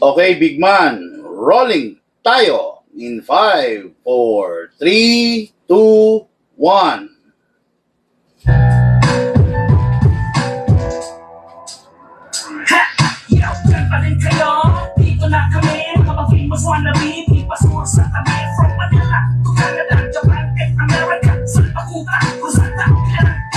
Okay, big man. Rolling tayo in 5, 4, 3, 2, 1. Yo, dyan pa rin kayo. Dito na kami. Mga famous wannabe. Di pasuro sa kami. From Manila to Canada, Japan, and America. Saan pakuta? Kung saan na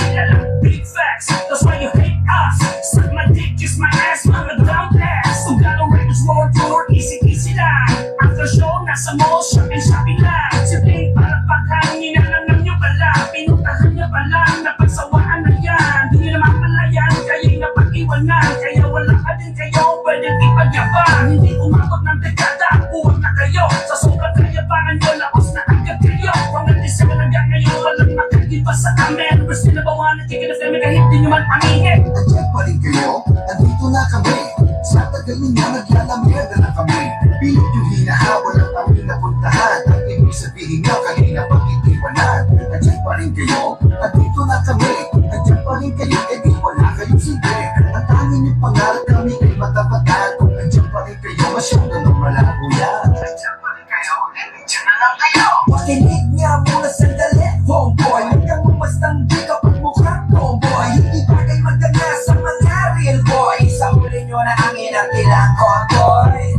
kilala. Big facts, that's why you hate us. Suck my dick, kiss my ass, mga down blast. Kung gano'ng records world tour, easy lang. After show, nasa mall, shopping lang. Simpleng palakpakan, ninanam nyo pala. Pinuntahan nyo pala, napagsawaan na yan. Di nyo naman palayan, kaya'y napag-iwanan. Kaya wala ka din kayo, pwedeng ipagyabang. Hindi umabot ng dekada, buwag na kayo. Sa sobrang kayabangan nyo, laos na agad kayo. Kung natisya hanggang ngayon, walang makagiba sa amin. Gusto na bawanan, kaya na femi kahit di nyo man pangingin. Nandiyan pa rin kayo, nandito na kami. Sa tagal ninyo, naglalamierda na kami. Pilit yung hinahabol ang aming napuntahan. Ang ibig sabihin nyo, kanina pag-itiwanan. Nandiyan pa rin kayo, nandito na kami. Nandiyan pa rin kayo, di wala kayong silbi. Ang tanging yung pangarap kami ay matapatan. Kung nandiyan pa rin kayo, masyado nang malabo yan. Nandiyan pa rin kayo, nandiyan na lang kayo. Makinig nga muna sandali, homeboy. Huwag kang umastanggi kapag mukhang tomboy. Hindi bagay maganda sa mga real boy. Sa uli nyo na ang inatilang convoy.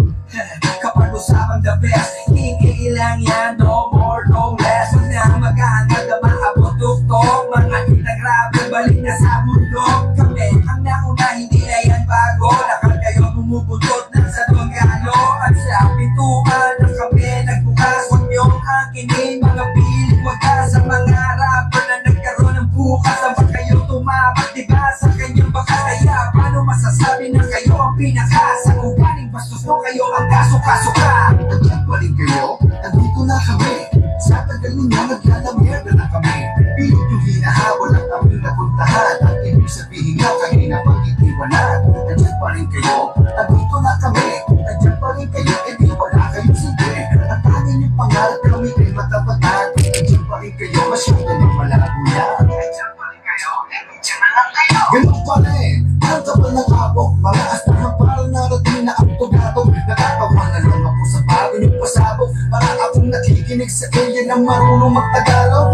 Kapag usapang the best, hindi lang yan, no more, no less. Huwag na mag-aangad na maabot tuktok. Mga inagrabe, balik na sa bundok. Kami ang nauna, hindi na yan bago. Nakal kayo bumubutot ng sa Dongalo. At sa pintuan ng kami nagbukas. Huwag niyong akinin, mga piling. Huwag ka sa mga rapper na nagkaroon ng bukas. Ang ba kayo tumapat, diba sa kanyang baka? Kaya paano masasabi na kayo ang pinaka? Sa ugaling bastos mo kayo ang kasuka-suka. Nandiyan pa rin kayo, nandito na kami. Sa tagal ninyo, naglalamierda na kami. Pilit yung hinahabol ang aming napuntahan. Ang ibig sabihin nyo, kanina pag-itiwanan. Nandiyan pa rin kayo, nandito na kami. Nandiyan pa rin kayo, di wala kayong silbi. Ang tanging yung pangarap kami ay matapatan. Nandiyan pa rin kayo, masyado nang malabo yan. Nandiyan pa rin kayo, nandiyan na lang kayo. Ganun pa rin, ang kapal ng kabok. Mga astahan parang narating na ang tugatog. Nakatawa na lang ako sa bago niyong pasabog. Para akong nakikinig sa alien na marunong magtagalog.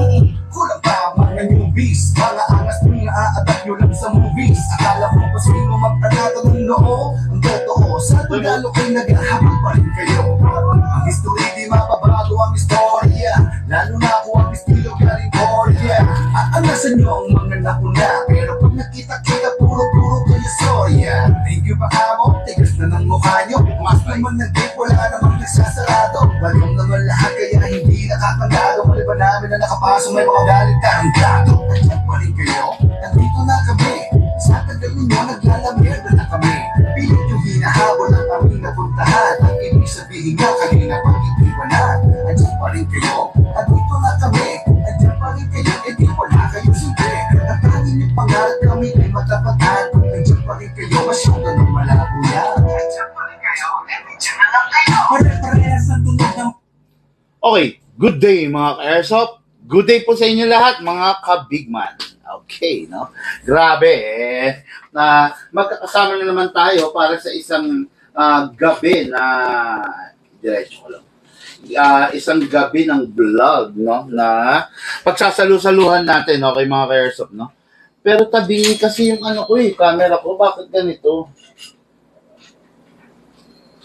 Kulang pa mga newbies, mga angas nung na-a-adapt nyo lang sa movies. Akala ko pa sino magtanata ng noo. Ang totoo, sa Tagalog ay naghahabol pa rin kayo. Ang history di mababago ang istorya. Lalo na ako ang estilo galing Korea. Aanasan nyo ang mga nakuna. Pero pag nakita-kita, puro-puro kayo sorya. Thank you pa kamo, tigas na ng mukha nyo. Mas naman nag-date, wala namang nagsasarado. Walang naman lahat kaya hindi nakakagado. Maliban namin na nakapasok, may mga galit tarantado. Nandiyan pa rin kayo, nandito na kami. Sa tagal ninyo, naglalamierda na kami. Pilit yung hinahabol ang aming napuntahan. Ang ibig sabihin nyo, kanina pag-itiwanan. Nandiyan pa rin kayo, nandito na kami. Nandiyan pa rin kayo, di wala kayong silbi. Ang tanging yung pangarap kami ay matapatan. Kung nandiyan pa rin kayo, masyado nang malabo yan. Nandiyan pa rin kayo, nandiyan na lang kayo. Pare-parehas ang tunog ng... Okay, good day mga ka-airsoft. Good day po sa inyo lahat mga ka-bigman. Okay, no? Grabe na magkakasama na naman tayo para sa isang gabi na diretso ko lang. Isang gabi ng vlog, no? Na pagsasalu-saluhan natin, okay mga ka-airsoft, no? Pero tabi kasi yung camera ko, bakit ganito?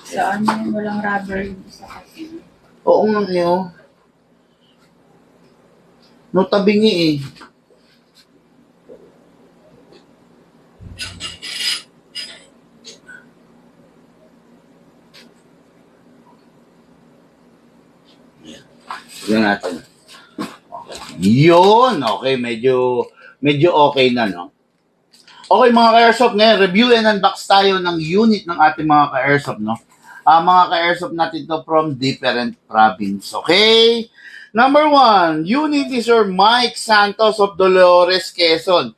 Saan yung walang rubber yung isa kasi? Oo nga yun. No, tabingi eh. Tignan natin. Okay. Yun! Okay, medyo okay na, no? Okay, mga ka-airsoft, ngayon, review and unbox tayo ng unit ng ating mga ka-airsoft, no? Mga ka-airsoft natin to from different province, okay? Number 1, unit is your Mike Santos of Dolores, Quezon.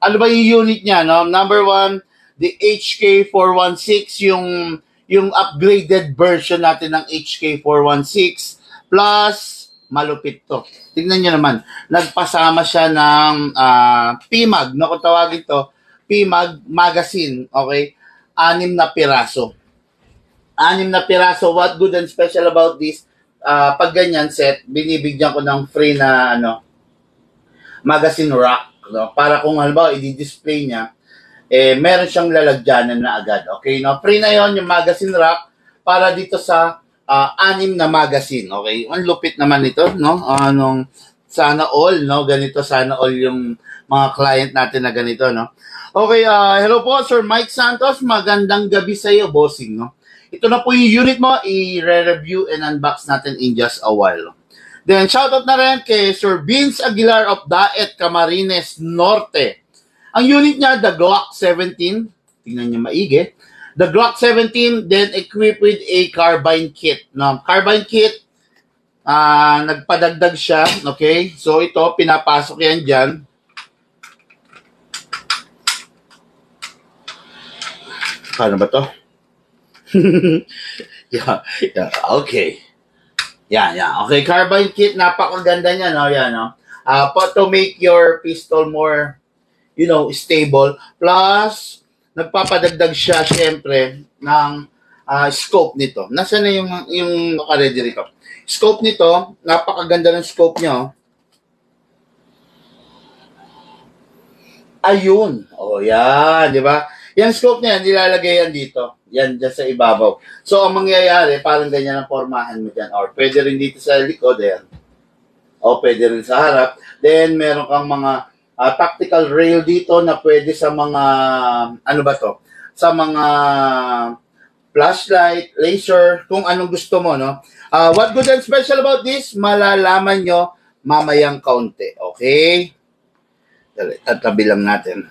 Ano ba yung unit niya, no? Number 1, the HK416, yung upgraded version natin ng HK416, plus malupit to. Tingnan nyo naman, nagpasama siya ng PMAG, no? Kung tawagin to, PMAG magazine, okay? 6 na piraso. 6 na piraso. What good and special about this? Pag ganyan set, binibigyan ko ng free na magazine rack. No? Para kung halimbawa, i-display niya, meron siyang lalagyanan na agad. Okay, no? Free na yon yung magazine rack para dito sa 6 na magazine. Okay, ang lupit naman ito, no? Sana all, no? Ganito, sana all yung mga client natin na ganito, no? Okay, hello po, Sir Mike Santos. Magandang gabi sa iyo, bossing, no? Ito na po yung unit mo, i-review and unbox natin in just a while. Then, shoutout na rin kay Sir Vince Aguilar of Daet, Camarines Norte. Ang unit niya, the Glock 17. Tingnan niyo maigi. The Glock 17, then equipped with a carbine kit. No, carbine kit, nagpadagdag siya. Okay? So, ito, pinapasok yan dyan. Paano ba to? yeah, okay. Yeah. Okay, carbine kit, napakaganda niya, no? Yan, no? To make your pistol more, stable. Plus, nagpapadagdag siya, syempre, ng scope nito. Nasaan na yung naka-ready rito? Scope nito, napakaganda ng scope niya, oh. Ayun. Oh, yan, di ba? Yung scope niya, nilalagay yan dito. Yan, dyan sa ibabaw. So, ang mangyayari, parang ganyan ang formahan mo dyan. Or pwede rin dito sa likod, yan. O pwede rin sa harap. Then, meron kang mga tactical rail dito na pwede sa mga, sa mga flashlight, laser, kung anong gusto mo, no? What good and special about this? Malalaman nyo mamayang kaunti. Okay? Tatabi lang natin.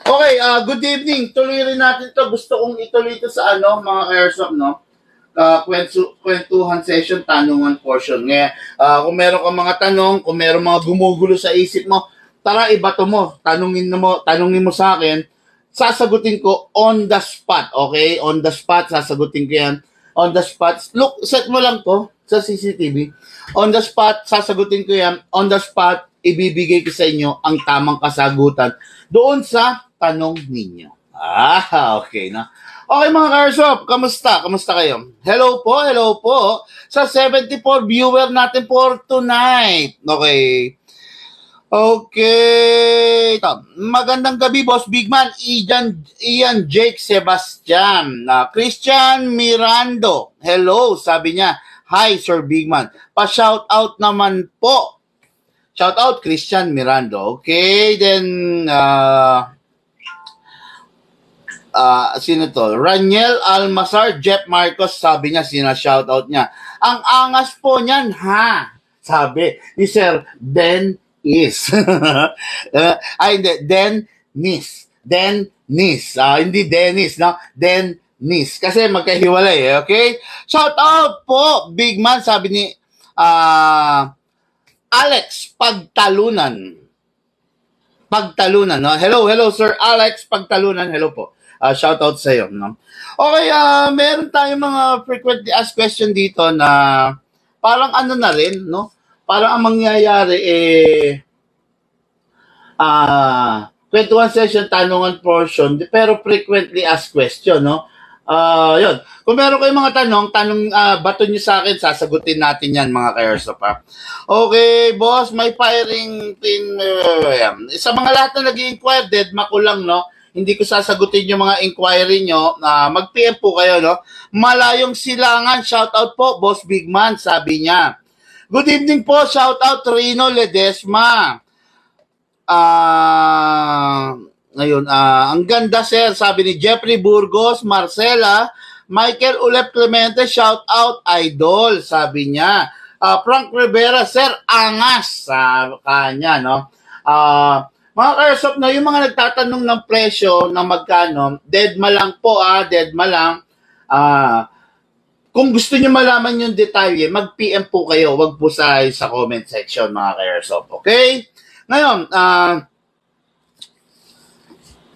Okay, good evening. Tuloy rin natin to. Gusto kong ituloy ito sa mga airsoft, no? Kwentuhan session, tanungan portion. Ngayon, kung meron kang mga tanong, kung meron mga gumugulo sa isip mo, tara, ibato mo. Tanungin mo sa akin. Sasagutin ko on the spot, okay? On the spot, sasagutin ko yan. On the spot. Look, set mo lang to sa CCTV. On the spot, sasagutin ko yan. On the spot, ibibigay ko sa inyo ang tamang kasagutan doon sa tanong ninyo. Okay na. Okay mga Karsop, kamusta? Kamusta kayo? Hello po sa 74 viewer natin for tonight. Okay. Ito. Magandang gabi, Boss Bigman. Ian Jake Sebastian. Christian Mirando. Hello, sabi niya. Hi, Sir Bigman. Pa-shout out naman po. Shout out, Christian Mirando. Okay, then, sino to? Raniel Almasar, Jeff Marcos, sabi niya, shout out niya. Ang angas po niyan, ha? Sabi ni Sir Dennis. Hindi, Dennis. Hindi Dennis, no? Dennis. Kasi magkahiwalay, okay? Shout out po, Big Man, sabi ni, Alex Pagtalunan, no? Hello, Sir Alex Pagtalunan. Hello po. Shout out sa iyo, no? Okay, meron tayong mga frequently asked question dito na parang na rin, no? Parang ang mangyayari kwentuhan session, tanungan portion, pero frequently asked question, no? Yun. Kung meron kayong mga tanong, bato nyo sa akin, sasagutin natin yan, mga ka-airsoft, ha? Okay, boss, may firing pin. Sa mga lahat na nag-i-inquire, deadma ko lang, no? Hindi ko sasagutin yung mga inquiry nyo. Mag-PM po kayo, no? Malayong Silangan, shout out po, Boss Bigman, sabi niya. Good evening po, shout out Rino Ledesma. Ngayon, ang ganda, sir, sabi ni Jeffrey Burgos, Marcela, Michael Ulep Clemente, shout out, idol, sabi niya. Frank Rivera, sir, angas, sa kanya, no? Mga Airsoft, no, yung mga nagtatanong ng presyo ng magkano, deadma lang po, deadma lang. Kung gusto niyo malaman yung detalye, mag-PM po kayo, wag po sa comment section, mga Airsoft, okay? Ngayon,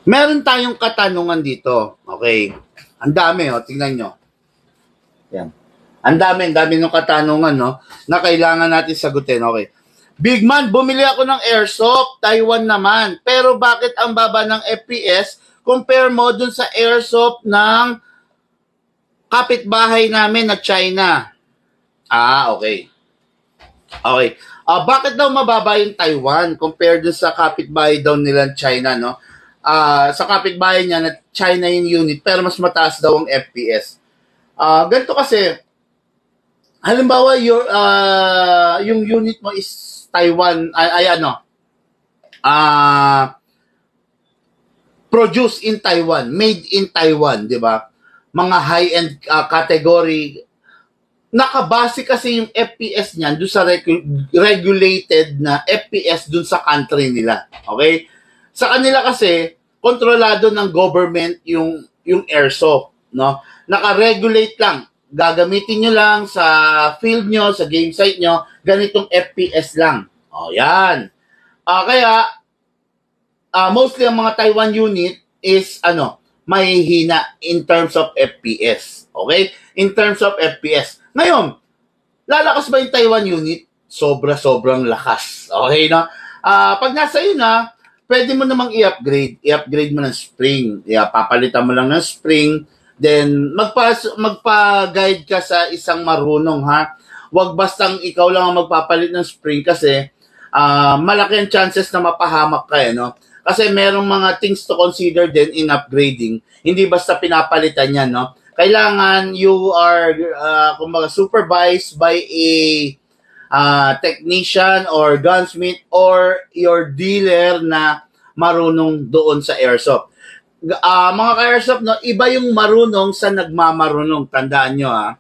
meron tayong katanungan dito. Okay. Ang dami, tingnan nyo. Yan. Ang dami ng katanungan, no, na kailangan natin sagutin. Okay. Big Man, bumili ako ng airsoft, Taiwan naman. Pero bakit ang baba ng FPS compare mo dun sa airsoft ng kapitbahay namin na China. Okay. Okay. Bakit daw mababa yung Taiwan compared dun sa kapitbahay daw nilang China, no? Sa kapitbahay niya na China yung unit, pero mas mataas daw ang FPS. Ganito kasi, halimbawa, yung unit mo is Taiwan, produced in Taiwan, made in Taiwan, di ba? Mga high-end category, nakabase kasi yung FPS niyan doon sa regulated na FPS doon sa country nila. Okay? Sa kanila kasi, kontrolado ng government yung airsoft, no? Naka-regulate lang. Gagamitin nyo lang sa field nyo, sa game site nyo, ganitong FPS lang. Yan. Kaya, mostly ang mga Taiwan unit is, may hina in terms of FPS. Okay? In terms of FPS. Ngayon, lalakas ba yung Taiwan unit? Sobrang lakas. Okay, no? Pag nasa yun na, pwede mo namang i-upgrade. I-upgrade mo ng spring. Papalitan mo lang ng spring. Then, magpa-guide ka sa isang marunong, ha? Huwag bastang ikaw lang ang magpapalit ng spring kasi malaki ang chances na mapahamak ka, no? Kasi merong mga things to consider din in upgrading. Hindi basta pinapalitan yan, no? Kailangan you are supervised by a technician or gunsmith or your dealer na marunong doon sa airsoft. Mga ka-airsoft, no, iba yung marunong sa nagmamarunong. Tandaan nyo, ha?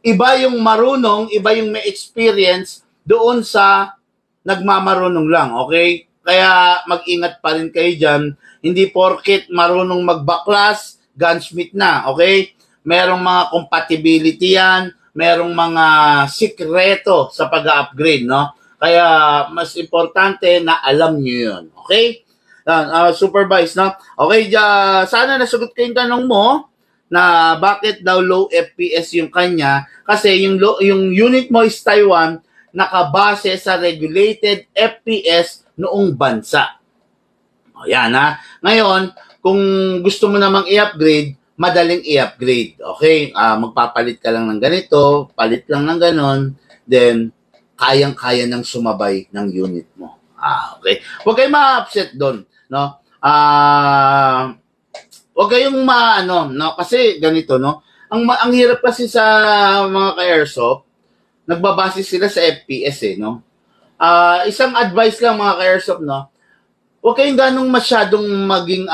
Iba yung marunong, iba yung may experience doon sa nagmamarunong lang, okay? Kaya mag-ingat pa rin kayo dyan. Hindi porket marunong magbaklas, gunsmith na, okay? Merong mga compatibility yan, merong mga sikreto sa pag-upgrade, no? Kaya mas importante na alam nyo yun, okay? Supervise, no? Okay, sana nasagot ko yung tanong mo na bakit daw low FPS yung kanya kasi yung unit mo is Taiwan, nakabase sa regulated FPS noong bansa. Yan, ha? Ngayon, kung gusto mo namang i-upgrade, madaling i-upgrade. Okay? Magpapalit ka lang ng ganito, palit lang ng ganon, then kayang-kaya nang sumabay ng unit mo. Okay? Huwag kayong ma-upset doon, no? Huwag kayong no? Kasi ganito, no? Ang hirap kasi sa mga ka-airsoft, nagbabase sila sa FPS, no? Isang advice lang mga ka-airsoft, no? Huwag kayong ganong masyadong maging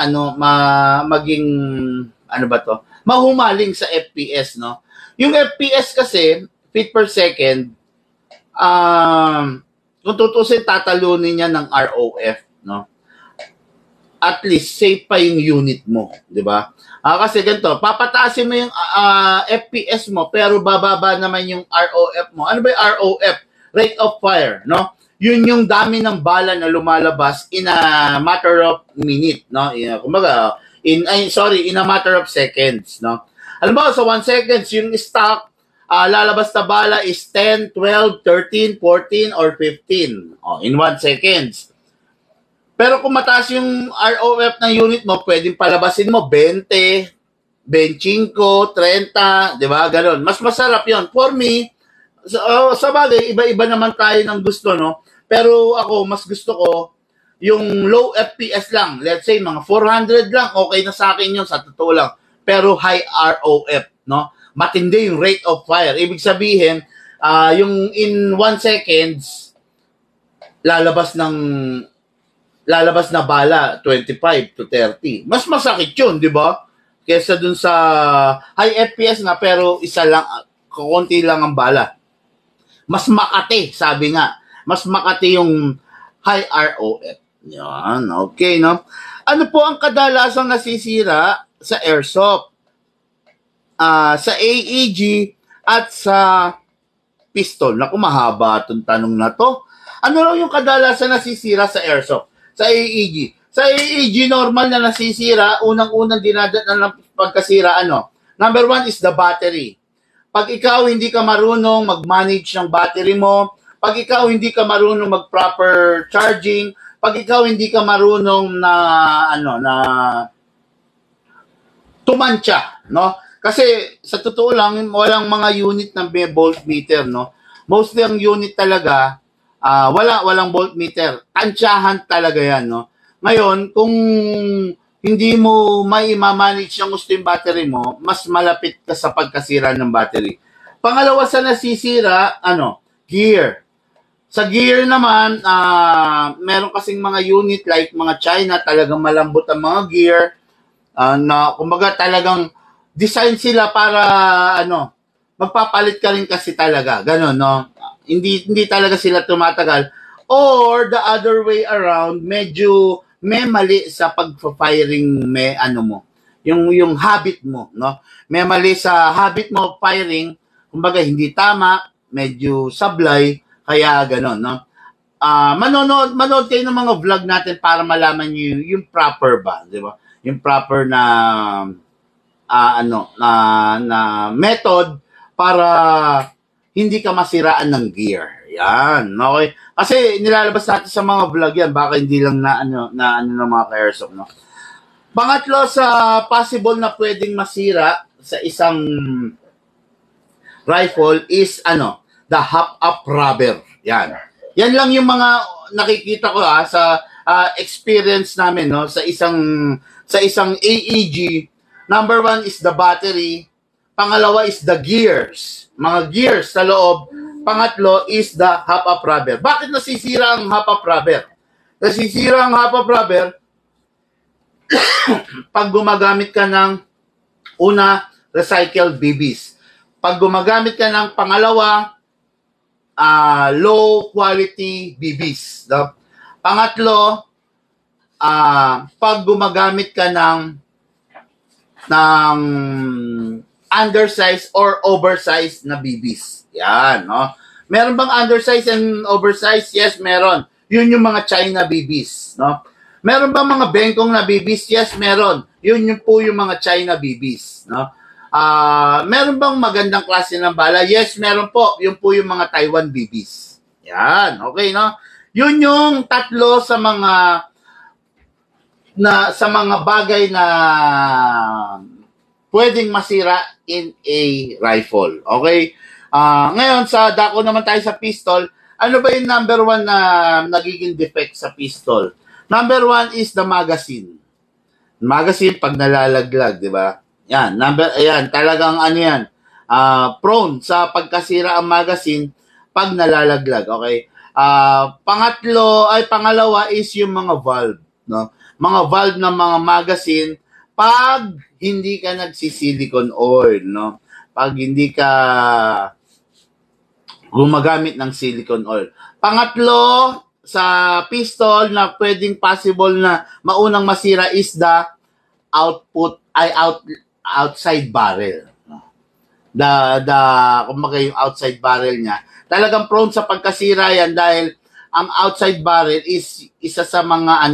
mahumaling sa FPS, no? Yung FPS kasi, feet per second, kung tutusin, tatalunin niya ng ROF, no? At least, safe pa yung unit mo, di ba? Kasi ganito, papataasin mo yung FPS mo, pero bababa naman yung ROF mo. Ano ba yung ROF? Rate of fire, no? Yun yung dami ng bala na lumalabas in a matter of minute, no? Kumbaga, in a matter of seconds, no? Alam mo, sa 1 seconds, yung stock, lalabas na bala is 10, 12, 13, 14, or 15. In 1 seconds. Pero kung mataas yung ROF ng unit mo, pwedeng palabasin mo 20, 25, 30, di ba? Ganon. Mas masarap yon. For me, sa bagay, iba-iba naman tayo ng gusto, no? Pero ako, mas gusto ko yung low FPS lang. Let's say, mga 400 lang, okay na sa akin yun, sa totoo lang. Pero high ROF, no? Matindi yung rate of fire. Ibig sabihin, yung in 1 seconds, lalabas na bala, 25 to 30. Mas masakit yun, di ba? Kesa dun sa high FPS nga, pero isa lang, konti lang ang bala. Mas makati, sabi nga. Mas makati yung high ROF. Yan, okay, no? Ano po ang kadalasang nasisira sa airsoft? Sa AEG at sa pistol. Naku, mahaba itong tanong na to. Ano raw yung kadalasan nasisira sa airsoft? Sa AEG. Sa AEG, normal na nasisira, unang-unang dinadat na pagkasira, Number 1 is the battery. Pag ikaw hindi ka marunong mag-manage ng battery mo, pag ikaw hindi ka marunong mag-proper charging, pag ikaw hindi ka marunong na tumansya, no? Kasi sa totoo lang, walang mga unit na may voltmeter, no? Mostly ang unit talaga, walang voltmeter. Tansyahan talaga yan, no? Ngayon, kung hindi mo may ma-manage yung gusto yung battery mo, mas malapit ka sa pagkasira ng battery. Pangalawa sa nasisira, gear. Sa gear naman, meron kasing mga unit like mga China, talagang malambot ang mga gear, na kumbaga talagang design sila para magpapalit ka rin kasi talaga. Ganon, no? Hindi talaga sila tumatagal. Or the other way around, medyo may mali sa pag-firing yung habit mo, no? May mali sa habit mo firing, kumbaga hindi tama, medyo sablay, kaya ganon, no? Manood kayo ng mga vlog natin para malaman niyo yung proper ba, di ba? Yung proper na na method para hindi ka masiraan ng gear. Yan, okay? Kasi nilalabas natin sa mga vlog yan, baka hindi lang na ng mga ka-airsoft, no? Pangatlo sa possible na pwedeng masira sa isang rifle is the hop-up rubber. Yan. Yan lang yung mga nakikita ko sa experience namin, no, sa isang AEG. Number 1 is the battery. Pangalawa is the gears. Mga gears sa loob. Pangatlo is the hop-up rubber. Bakit nasisira ang hop-up rubber? Nasisira ang hop-up rubber pag gumagamit ka ng recycled BBs. Pag gumagamit ka ng pangalawa, low quality BBs. Pangatlo, pag gumagamit ka ng undersized or oversized na BBs. Yan, no? Meron bang undersized and oversized? Yes, meron. Yun yung mga China BBs, no? Meron bang mga bengkong na BBs? Yes, meron. Yun po yung mga China BBs, no? Meron bang magandang klase ng bala? Yes, meron po. Yun po yung mga Taiwan BBs. Yan, okay, no? Yun yung tatlo sa mga bagay na pwedeng masira in a rifle. Okay? Ngayon, sa dako naman tayo sa pistol. Ano ba yung number 1 na nagiging defect sa pistol? Number 1 is the magazine. Magazine pag nalalaglag, di ba? Yan, talagang yan. Prone sa pagkasira ang magazine pag nalalaglag. Okay? Pangalawa is yung mga valve, no? Mga valve ng mga magazine pag hindi ka nagsisilicone oil, no? Pag hindi ka gumagamit ng silicone oil. Pangatlo, sa pistol na pwedeng possible na maunang masira is the outside barrel. Kumbaga yung outside barrel niya. Talagang prone sa pagkasira yan dahil ang outside barrel is isa sa mga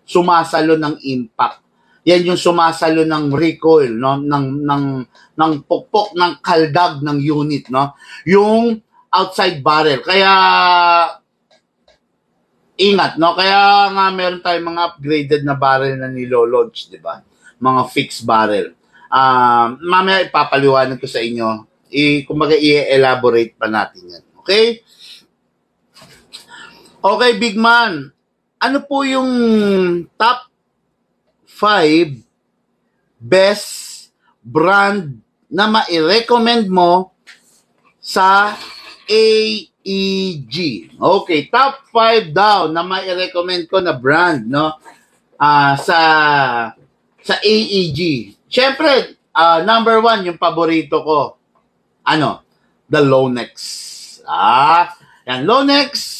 sumasalo ng impact. Yan yung sumasalo ng recoil, no, ng pukpok ng kaldag ng unit, no. Yung outside barrel. Kaya ingat, no. Kaya nga meron tayong mga upgraded na barrel na nilo-launch, di ba? Mga fixed barrel. Mamaya ipapaliwanag ko sa inyo. Kumbaga i-elaborate pa natin yan. Okay? Okay, big man. Ano po yung top 5 best brand na mai-recommend mo sa AEG? Okay, top 5 daw na mai-recommend ko na brand, no? Sa AEG. Siyempre, number 1 yung paborito ko. The Lonex. Yan, Lonex.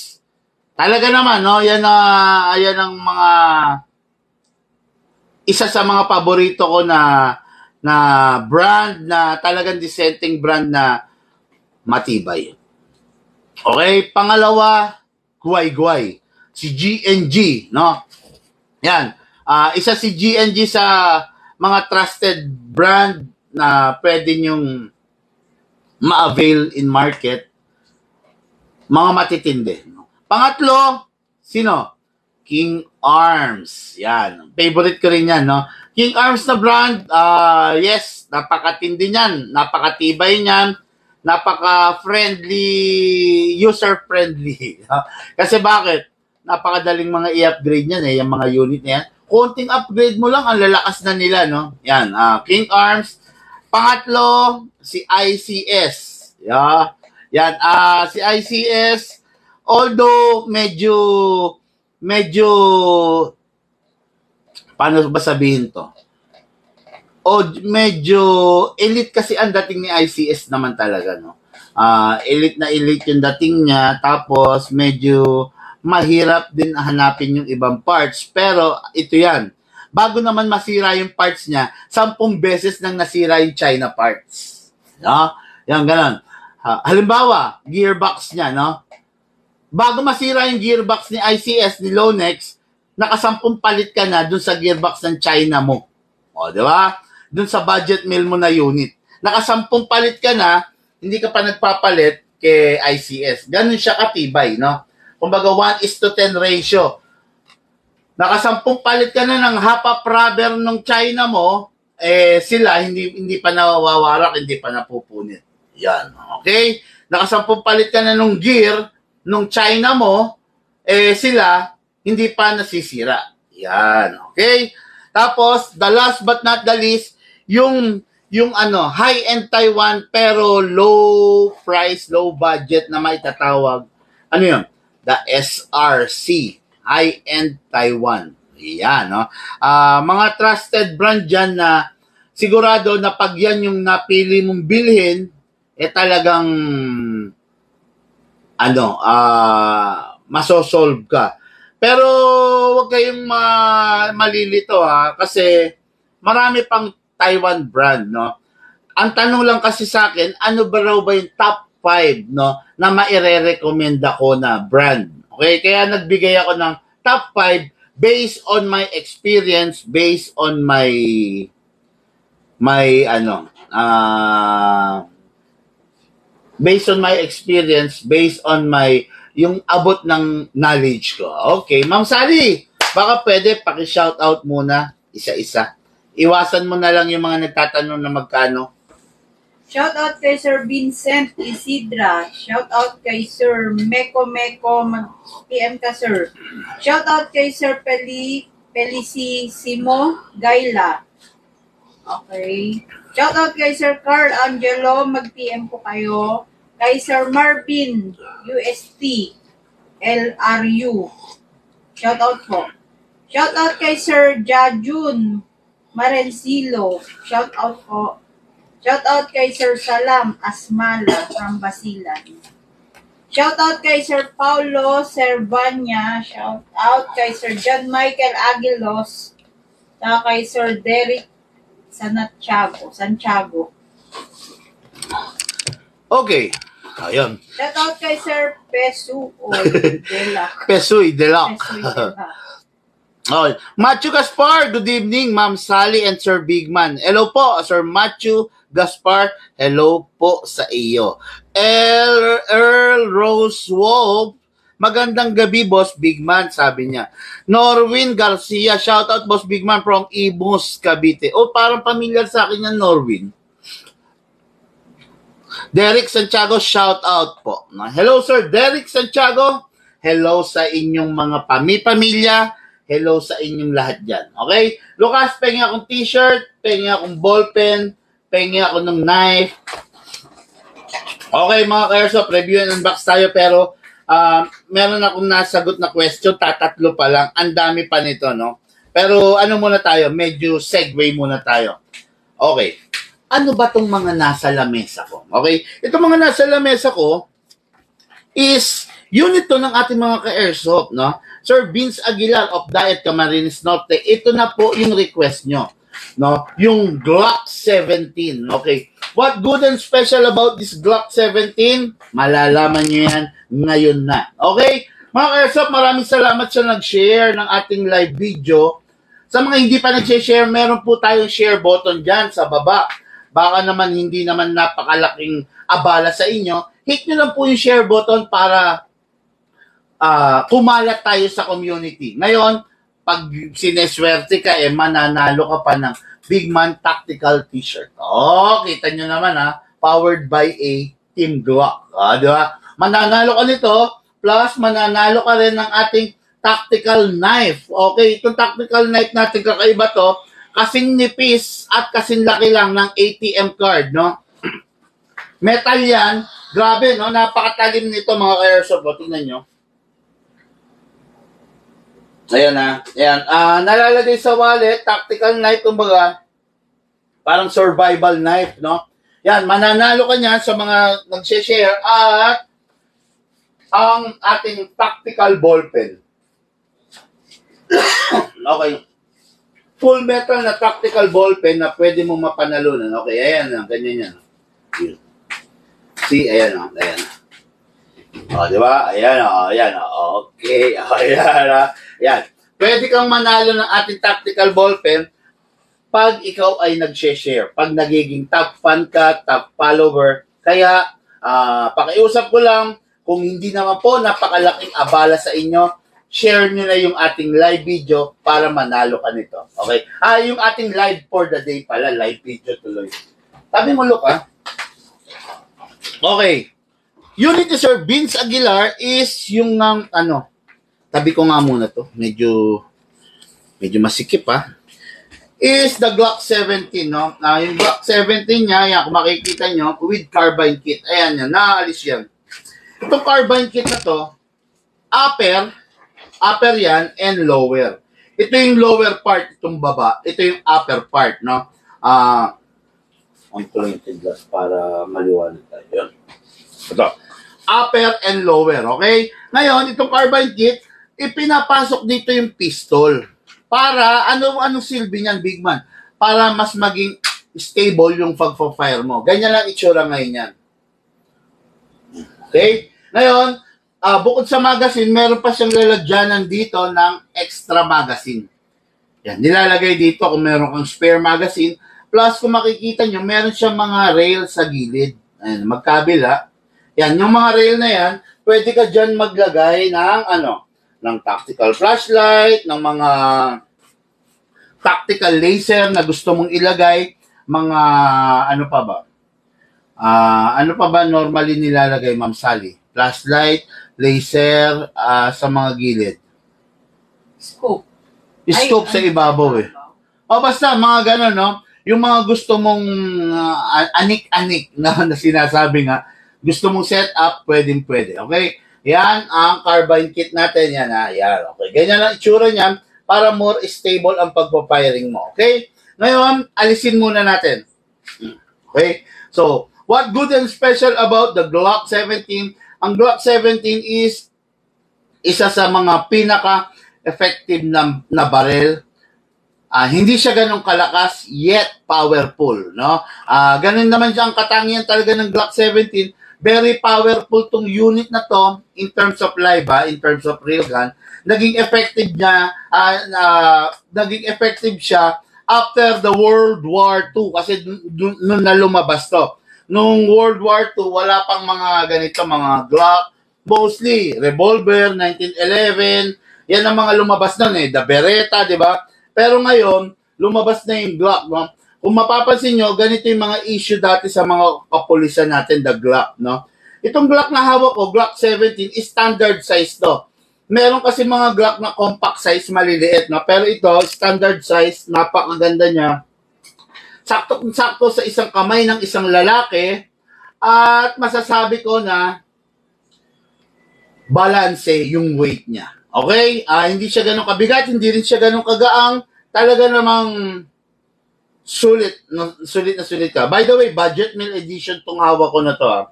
Talaga naman, no? Yan ang mga isa sa mga paborito ko na brand na talagang dissenting brand na matibay. Okay, pangalawa, Guay. Si GNG, no? Yan. Isa si GNG sa mga trusted brand na pwede nyong ma-avail in market. Mga matitindi. Pangatlo, sino? King Arms. Yan. Favorite ko rin yan, no? King Arms na brand, yes, napakatindi niyan, napakatibay niyan, napaka-friendly, user-friendly. Kasi bakit? Napakadaling mga i-upgrade niyan yung mga unit na yan. Konting upgrade mo lang, ang lalakas na nila, no? Yan, King Arms. Pangatlo, si ICS. Yeah. Yan, si ICS, although medyo, paano ba sabihin to? O medyo elite kasi ang dating ni ICS naman talaga, no? Elite na elite yung dating niya, tapos medyo mahirap din hanapin yung ibang parts. Pero ito yan, bago naman masira yung parts niya, 10 beses nang nasira yung China parts. No? Yan, ganun. Halimbawa, gearbox niya, no? Bago masira yung gearbox ni ICS, ni Lonex, nakasampung palit ka na dun sa gearbox ng China mo. O, di ba? Dun sa budget mill mo na unit. Nakasampung palit ka na, hindi ka pa nagpapalit kay ICS. Ganun siya katibay, no? Kumbaga, 1:10 ratio. Nakasampung palit ka na ng half rubber ng China mo, sila, hindi pa nawawarak, hindi pa napupunit. Yan, okay? Nakasampung palit ka na nung gear, nung China mo, sila, hindi pa nasisira. Yan, okay? Tapos, the last but not the least, yung high-end Taiwan pero low price, low budget na may tatawag. Ano yun? The SRC, high-end Taiwan. Yan, no? Mga trusted brand dyan na sigurado na pag yan yung napili mong bilhin, talagang masosolve ka. Pero wag kayong malilito kasi marami pang Taiwan brand, no? Ang tanong lang kasi sa akin, ano ba raw ba yung top 5, no, na maire-recommend ako na brand. Okay? Kaya nagbigay ako ng top 5 based on my experience, based on my based on my experience, based on my, yung abot ng knowledge ko. Okay, Ma'am Sally, baka pwede paki-shoutout muna, isa-isa. Iwasan mo na lang yung mga nagtatanong na magkano. Shoutout kay Sir Vincent Isidra. Shoutout kay Sir Meko. Mag-PM ka, Sir. Shoutout kay Sir Felicissimo Gaila. Okay. Shoutout kay Sir Carl Angelo, mag-PM po kayo. Kay Sir Marvin, UST, LRU. Shoutout po. Shoutout kay Sir Jajun Marencilo. Shoutout po. Shoutout kay Sir Salam Asmala from Basilan. Shoutout kay Sir Paulo Servania. Shoutout kay Sir John Michael Aguilos. Saka kay Sir Derek Santiago. Okay. Ayun. Shoutout kay Sir Pesuy Delac. Okay. Matthew Gaspar, good evening, Ma'am Sally and Sir Bigman. Hello po, Sir Matthew Gaspar. Hello po sa iyo. Earl Rose Wolf, magandang gabi, Boss Bigman, sabi niya. Norwin Garcia, shoutout Boss Bigman from Imus, Cavite. Parang familiar sa akin yan, Norwin. Derek Santiago, shoutout po. Hello, Sir Derek Santiago. Hello sa inyong mga pamilya. Hello sa inyong lahat dyan. Okay? Lucas, pengi akong t-shirt, pengi akong ballpen, pengi ako ng knife. Okay, mga ka-airsoft, review and unbox tayo, pero meron akong nasagot na question, tatatlo pa lang. Ang dami pa nito, no? Pero ano muna tayo? Medyo segue muna tayo. Okay. Ano ba tong mga nasa lamesa ko? Okay? Itong mga nasa lamesa ko is unit to ng ating mga ka-airsoft, no? Sir Vince Aguilar of Diet Camarines Norte. Ito na po yung request nyo, no? Yung Glock 17, okay? What good and special about this Glock 17? Malalaman nyo yan ngayon na. Okay? Mga ka-airsoft, maraming salamat sa nag-share ng ating live video. Sa mga hindi pa nag-share, meron po tayong share button dyan sa baba. Baka naman hindi naman napakalaking abala sa inyo. Hit nyo lang po yung share button para kumalat tayo sa community. Ngayon, pag sineswerte ka, mananalo ka pa ng Big Man Tactical T-shirt. Kita nyo naman powered by a Team Glock. Di ba? Mananalo ka nito, plus mananalo ka rin ng ating tactical knife. Okay, itong tactical knife natin, kakaiba to, kasing nipis at kasing laki lang ng ATM card, no? Metal yan. Grabe, no? Napakatalim nito, mga ka-airsoft. Tingnan nyo. Ayan Ayan. Nalalagay sa wallet, tactical knife, kumbaga, parang survival knife, no? Yan, mananalo ka niyan sa mga nag-share at ang ating tactical ballpen. Okay. Full metal na tactical ballpen na pwede mo mapanalunan. Okay, ayan ganyan yan. See, ayan ayan. Di ba? Ayan okay, ayan Ayan. Pwede kang manalo ng ating tactical ballpen pag ikaw ay nag-share, pag nagiging top fan ka, top follower. Kaya, pakiusap ko lang, kung hindi naman po napakalaking abala sa inyo, share nyo na yung ating live video para manalo ka nito. Okay? Yung ating live for the day pala, live video tuloy. Tabi mo, look, Okay. Unit ni Sir Vince Aguilar is yung tabi ko nga muna to. Medyo masikip, is the Glock 17, no? Yung Glock 17 niya, yan, kung makikita nyo, with carbine kit. Ayan yan, naalis yan. Itong carbine kit na to, upper yan, and lower. Ito yung lower part, itong baba. Ito yung upper part, no? Ang tuloy yung glass para maliwanag tayo. Yun. Ito. Upper and lower, okay? Ngayon, itong carbine kit, ipinapasok dito yung pistol. Para, anong silbi niyan, Big Man? Para mas maging stable yung pag-fire mo. Ganyan lang itsura ngayon yan. Okay? Ngayon, bukod sa magazine, meron pa siyang lalagyanan dito ng extra magazine. Yan, nilalagay dito kung meron kang spare magazine. Plus, kung makikita nyo, meron siyang mga rail sa gilid. Ayan, magkabila. Yan, yung mga rail na yan, pwede ka dyan maglagay ng ng tactical flashlight, ng mga tactical laser na gusto mong ilagay, mga ano pa ba normally nilalagay, Ma'am Sally? Flashlight, laser, sa mga gilid. Scope. Scope sa ibabaw basta mga gano'n, no? Yung mga gusto mong anik-anik na sinasabi nga, gusto mong set up, pwede. Okay? Yan ang carbine kit natin. Yan. Okay. Ganyan lang itsura niyan para more stable ang pagpapiring mo. Okay? Ngayon, alisin muna natin. Okay? So, what good and special about the Glock 17? Ang Glock 17 is isa sa mga pinaka-effective na barrel. Hindi siya ganun kalakas, yet powerful. No? Ganun naman siya ang katangian talaga ng Glock 17. Very powerful tong unit na to in terms of live, in terms of real gun. Naging effective siya after the World War II kasi nung na lumabas to. Nung World War II, wala pang mga ganito, mga Glock, mostly revolver, 1911, yan ang mga lumabas nun the Beretta, di ba? Pero ngayon, lumabas na yung Glock, no? Kung mapapansin nyo, ganito yung mga issue dati sa mga kapulisan natin, the Glock, no? Itong Glock na hawak ko, Glock 17, is standard size to. Meron kasi mga Glock na compact size, maliliit, no? Pero ito, standard size, napakaganda niya. Sakto sa isang kamay ng isang lalaki, at masasabi ko na balance yung weight niya. Okay? Hindi siya ganun kabigat, hindi rin siya ganun kagaang, talaga namang sulit na sulit ka. By the way, budget meal edition tong hawak ko na to.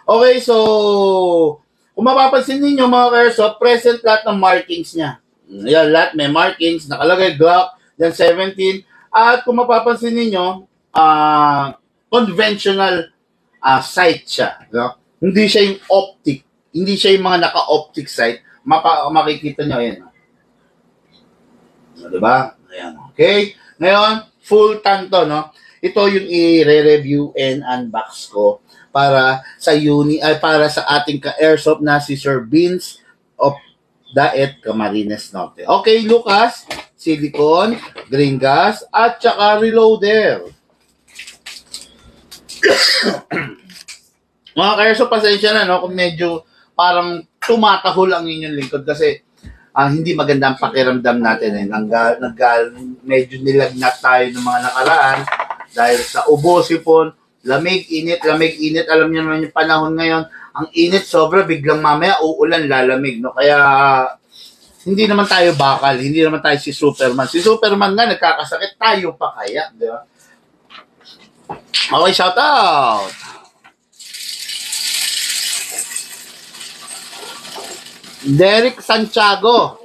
Okay, so kung mapapansin niyo mga airsoft, present lahat ng markings niya. Yan, lahat may markings, nakalagay Glock, then 17. At kung mapapansin niyo, conventional sight siya. No? Hindi siya yung optic. Hindi siya yung mga naka-optic sight. Makikita niyo, ayan. Diba? Ayan, okay? Ngayon, full tanto, no? Ito yung i-review and unbox ko para sa para sa ating ka-airsoft na si Sir Vince Daet Camarines Norte. Okay, Lucas, silicone, green gas, at saka reloader. Mga kaerso, pasensya na, no? Kung medyo parang tumatahol ang inyong lingkod kasi hindi maganda ang pakiramdam natin. Medyo nilagnat tayo ng mga nakaraan dahil sa ubo, sipon, lamig, init. Alam niyo naman yung panahon ngayon, ang init sobra, biglang mamaya uulan, lalamig. No? Kaya hindi naman tayo bakal, hindi naman tayo si Superman. Si Superman nga nagkakasakit, tayo pa kaya. Di ba? Okay, shout out! Derek Santiago.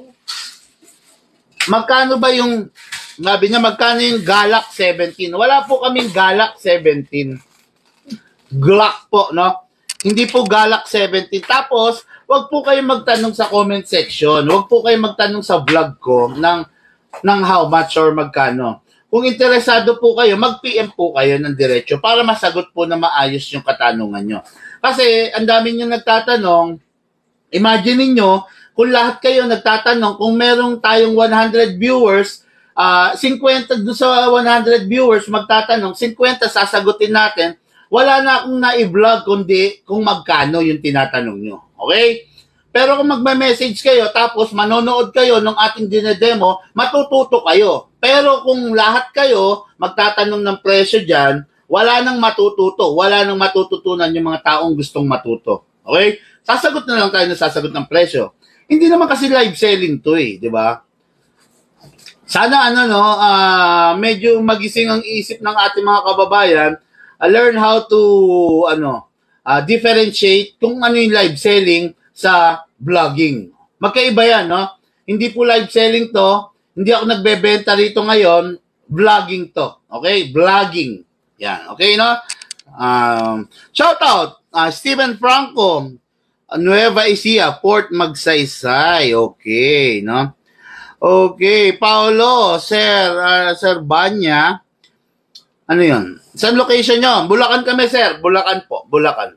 Magkano ba yung, sabi niya, magkano yung Galak 17? Wala po kaming Galak 17. Glock po, no? Hindi po Galak 17. Tapos, wag po kayo magtanong sa comment section. Wag po kayo magtanong sa vlog ko ng how much or magkano. Kung interesado po kayo, mag-PM po kayo ng diretso para masagot po na maayos yung katanungan nyo. Kasi, ang dami nyo nagtatanong. Imagine niyo kung lahat kayo nagtatanong, kung merong tayong 100 viewers, 50 doon sa 100 viewers magtatanong, 50 sasagutin natin, wala na akong na-i-vlog kundi kung magkano yung tinatanong nyo. Okay? Pero kung magme-message kayo, tapos manonood kayo ng ating dinedemo, matututo kayo. Pero kung lahat kayo magtatanong ng presyo dyan, wala nang matututo. Wala nang matututunan yung mga taong gustong matuto. Okay? Sasagot na lang tayo na sasagot ng presyo. Hindi naman kasi live selling to di ba? Sana medyo magising ang isip ng ating mga kababayan, learn how to differentiate kung ano yung live selling sa vlogging. Magkaiba yan, no? Hindi po live selling to, hindi ako nagbebenta rito ngayon, vlogging to. Okay? Vlogging. Yan, okay, no? Shout out, Steven Franco, Nueva Ecija, Port Magsaysay. Okay, no? Okay, Paolo, Sir Banya. Ano yun? Saan location nyo? Bulacan kami, sir. Bulacan po. Bulacan.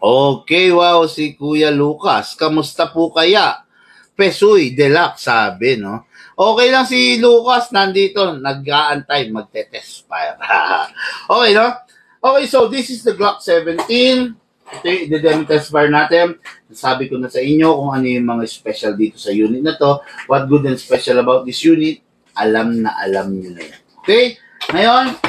Okay, wow, si Kuya Lucas. Kamusta po kaya? Pesuy, Deluxe, sabi, no? Okay lang si Lucas, nandito. Nag-aantay, magte-test fire. Okay, no? Okay, so this is the Glock 17. Ito yung i-demo test fire natin. Sabi ko na sa inyo kung ano yung mga special dito sa unit na to. What good and special about this unit, alam nyo na yan. Okay? Ngayon,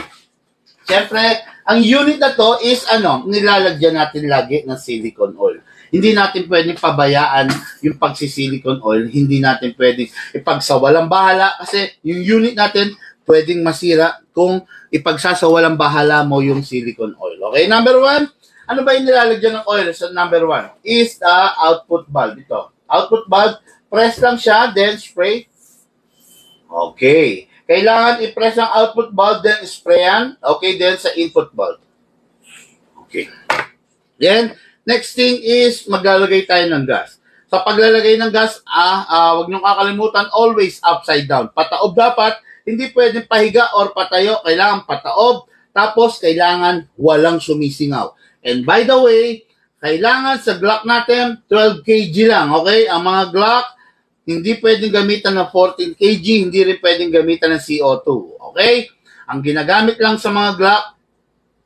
syempre, ang unit na to is nilalagyan natin lagi ng silicone oil. Hindi natin pwedeng pabayaan yung pagsisilicone oil. Hindi natin pwedeng ipagsawalang bahala kasi yung unit natin pwedeng masira kung ipagsasawalang bahala mo yung silicone oil. Okay, number 1, ano ba yung nilalagyan ng oil? So, number 1 is the output valve. Ito. Output valve, press lang siya, then spray. Okay. Kailangan i-press ang output valve, then sprayan. Okay, then sa input valve. Okay. Then, next thing is maglalagay tayo ng gas. Sa paglalagay ng gas, huwag niyong kakalimutan, always upside down. Pataob dapat, hindi pwedeng pahiga or patayo. Kailangan pataob, tapos kailangan walang sumisingaw. And by the way, kailangan sa Glock natin, 12 kg lang, okay? Ang mga Glock, hindi pwedeng gamitan ng 14 kg, hindi rin pwedeng gamitan ng CO2, okay? Ang ginagamit lang sa mga Glock,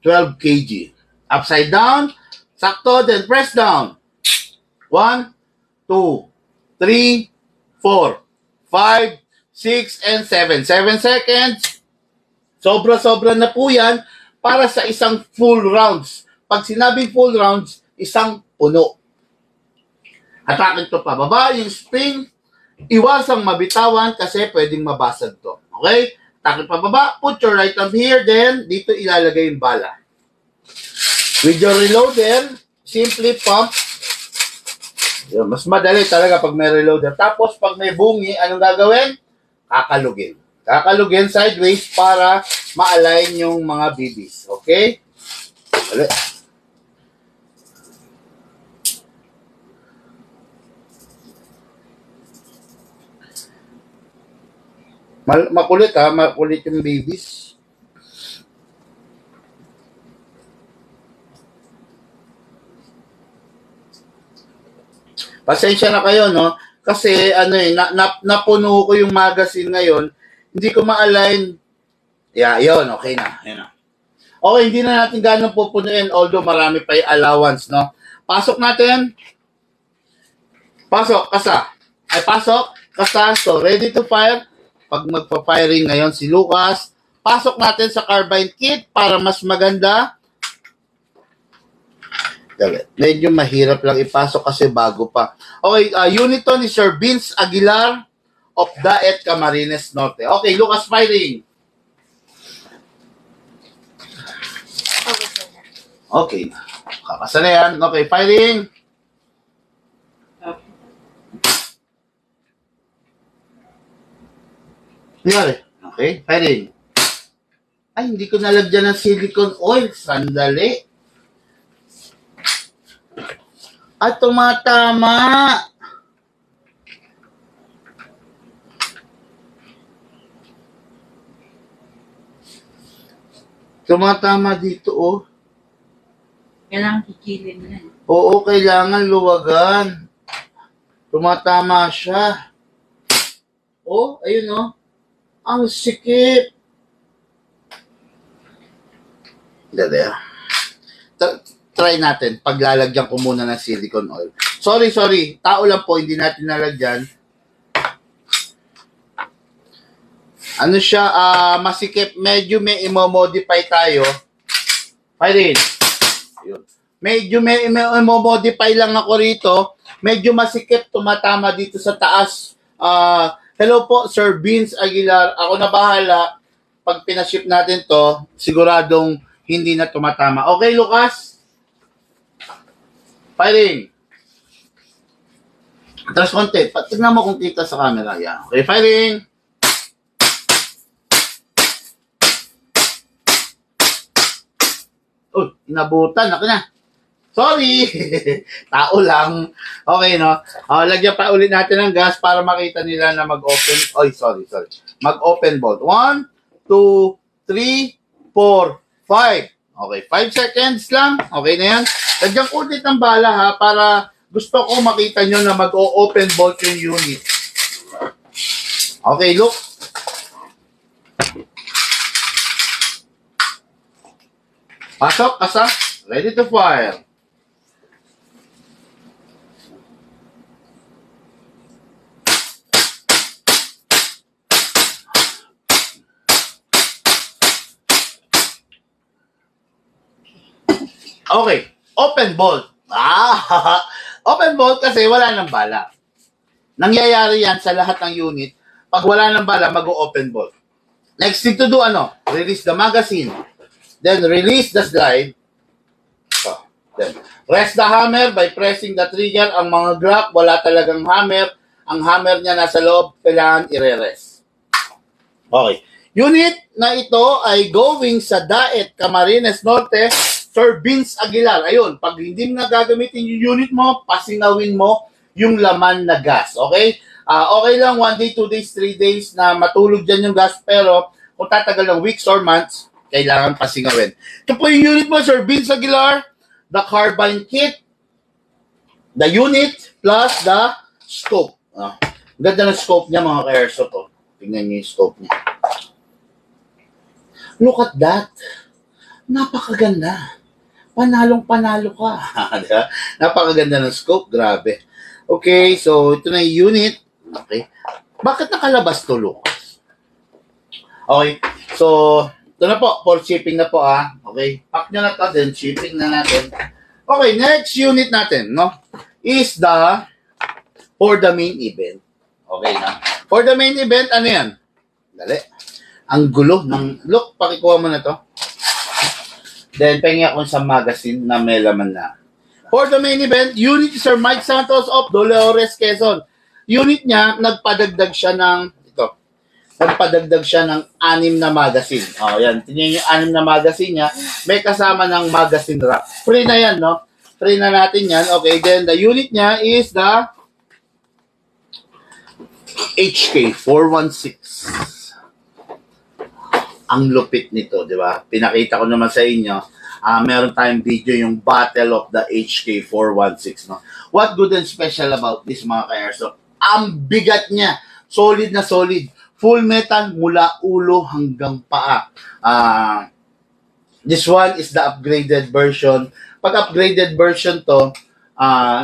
12 kg. Upside down, sakto, then press down. 1, 2, 3, 4, 5, 6, and 7. 7 seconds. Sobra-sobra na po yan para sa isang full rounds. Pag sinabing full rounds, isang puno. Atakin to pababa, yung spring, iwasang mabitawan kasi pwedeng mabasag to. Okay? Atakin pababa, put your right arm here, then dito ilalagay yung bala. With your reloader, simply pump. Yun, mas madali talaga pag may reloader. Tapos pag may bungi, anong gagawin? Kakalugin. Kakalugin sideways para ma-align yung mga BBs. Okay? Ulit. Makulit makulit yung babies. Pasensya na kayo, no? Kasi ano eh, napuno ko yung magazine ngayon. Hindi ko ma-align. Yeah, yun. Okay na. Yun na. Okay, hindi na natin ganun pupunuin although marami pa yung allowance, no? Pasok natin. Pasok, kasa. Ay, pasok, kasa. So, ready to fire. Pag magpa-firing ngayon si Lucas, pasok natin sa carbine kit para mas maganda. Medyo mahirap lang ipasok kasi bago pa. Okay, unit to ni Sir Vince Aguilar of Daet, Camarines Norte. Okay, Lucas, firing. Okay. Kakasa na yan. Okay, firing. Nangyari. Okay, firing. Ay, hindi ko nalagyan ng silicone oil. Sandali. At tumatama. Tumatama dito, oh. Kailangan kikilin na. Oo, kailangan luwagan. Tumatama siya. Oh, ayun, oh. Ang sikip. Dali, ah. Try natin. Paglalagyan ko muna ng silicone oil. Sorry. Tao lang po, hindi natin nalagyan. Ano siya, masikip. Medyo may imo-modify tayo. Firing. Yun. Medyo may imo-modify lang ako rito. Medyo masikip, tumatama dito sa taas. Hello po, Sir Vince Aguilar. Ako na bahala. Pag pinaship natin to, siguradong hindi na tumatama. Okay, Lucas? Firing. Atras konti. Tignan mo kung kita sa camera. Yan. Okay, firing. Oh, inabutan. Ako na. Sorry. Tao lang. Okay, no? Lagyan pa ulit natin ng gas para makita nila na mag-open. Oy, sorry. Mag-open bolt. 1, 2, 3, 4, 5. Okay, 5 seconds lang. Okay na yan. Lagyan ko ulit ng bala, ha, para gusto ko makita nyo na mag-open bolt yung unit. Okay, look. Pasok, kasa. Ready to fire. Okay, open bolt. Open bolt kasi wala ng bala. Nangyayari yan sa lahat ng unit. Pag wala ng bala, mag-open bolt. Next thing to do, release the magazine. Then release the slide. Then press the hammer by pressing the trigger. Ang mga Glock, wala talagang hammer. Ang hammer niya nasa loob, kailangan i-rest. Okay. Unit na ito ay going sa Daet, Camarines Norte, Sir Vince Aguilar. Ayun, pag hindi mo na gagamitin yung unit mo, pasinawin mo yung laman na gas. Okay? Okay lang 1 day, 2 days, 3 days na matulog dyan yung gas. Pero kung tatagal ng weeks or months, kailangan pasingawin. Ito po yung unit mo, Sir Vince Aguilar. The carbine kit, the unit, plus the scope. Ganda ng scope niya, mga ka-airsoft. Tingnan niyo yung scope niya. Look at that. Napakaganda. Panalong-panalo ka. Napakaganda ng scope. Grabe. Okay, so ito na yung unit. Okay. Bakit nakalabas to, Lucas? Okay, so ito na po. For shipping na po, Okay. Pack nyo na to, then shipping na natin. Okay, next unit natin, no? Is for the main event. Okay na. For the main event, ano yan? Dali. Ang gulo ng... Look, pakikuha mo na to. Then, pengi ako sa magazine na may laman na. For the main event, unit Sir Mike Santos of Dolores, Quezon. Unit niya, nagpadagdag siya ng 6 na magazine. Yan. Tingnan yung 6 na magazine niya. May kasama ng magazine rack. Free na yan, no? Free na natin yan. Okay, then the unit niya is the HK416. Ang lupit nito, di ba? Pinakita ko naman sa inyo. Meron tayong video yung Battle of the HK416. No? What good and special about this, mga ka-airsoft? Ang bigat niya. Solid na solid. Full metal mula ulo hanggang paa. This one is the upgraded version. Pag upgraded version to,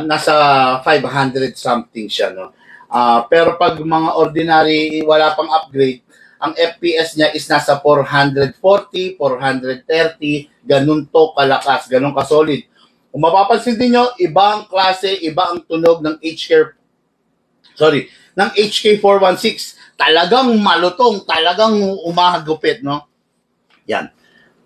nasa 500 something siya, no? Pero pag mga ordinary, wala pang upgrade, ang FPS niya is nasa 440, 430, ganun to kalakas, ganun kasolid. Kung mapapansin din nyo, iba ang klase, iba ang tunog ng ng HK416. Talagang malutong, talagang umahagupit, no? Yan.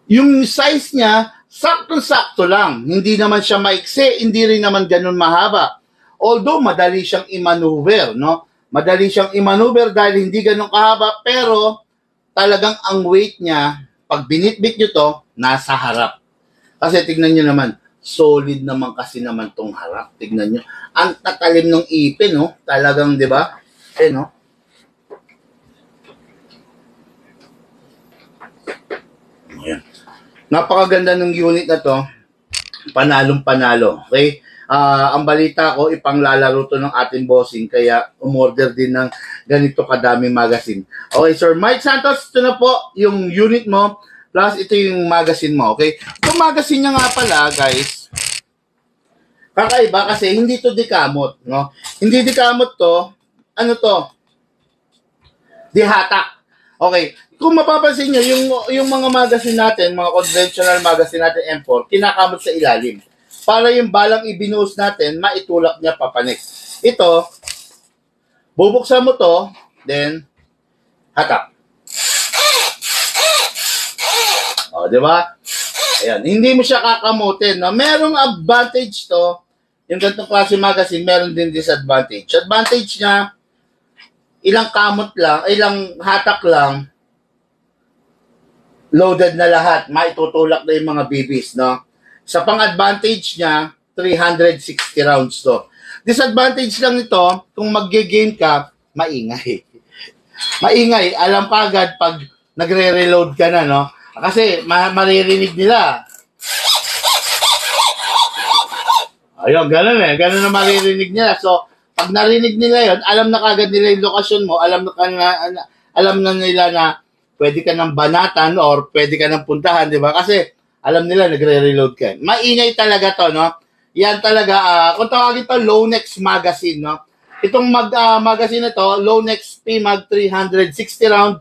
Yung size niya, sakto-sakto lang. Hindi naman siya maiksi, hindi rin naman ganun mahaba. Although, madali siyang i-maneuver, no? Madali siyang i-maneuver dahil hindi ganun kahaba, pero talagang ang weight niya, pag binitbit nyo to, nasa harap. Kasi tignan nyo naman, solid naman kasi naman tong harap. Tignan nyo. Ang tatalim ng ipin, no? Talagang, di ba? No? Ayan. Napakaganda ng unit na to. Panalong-panalo. Okay? Ang balita ko, ipanglalaro to ng ating bossing. Kaya umorder din ng ganito kadaming magazine. Okay, Sir Mike Santos, ito na po yung unit mo. Plus, ito yung magazine mo. Okay? Itong magazine niya nga pala, guys, kakaiba kasi hindi to dikamot. No? Hindi dikamot to. Ano to? Dihatak. Okay. Kung mapapansin nyo, yung mga magazine natin, mga conventional magazine natin M4, kinakamot sa ilalim. Para yung balang ibinuhos natin, maitulak niya papanik. Ito, bubuksan mo to, then, hatak. O, di ba? Ayan, hindi mo siya kakamutin. No? Merong advantage to, yung ganitong klase magazine, meron din disadvantage. Advantage niya, ilang kamot lang, ilang hatak lang, loaded na lahat, maitutulak na yung mga BBs, no? Sa pang-advantage niya, 360 rounds to. Disadvantage lang nito, kung mag-game ka, maingay. Maingay, alam pa agad pag nagre-reload ka na, no? Kasi maririnig nila. Ayun, ganun eh. Ganun na maririnig nila. So, pag narinig nila yon, alam na kagad nila yung lokasyon mo, alam na nila na pwede ka ng banatan or pwede ka ng puntahan, di ba? Kasi alam nila nagre-reload ka. Maingay talaga to, no? Yan talaga, kung tawagin to, Lonex magazine, no? Itong magazine na to, Lonex PMAG 360 round,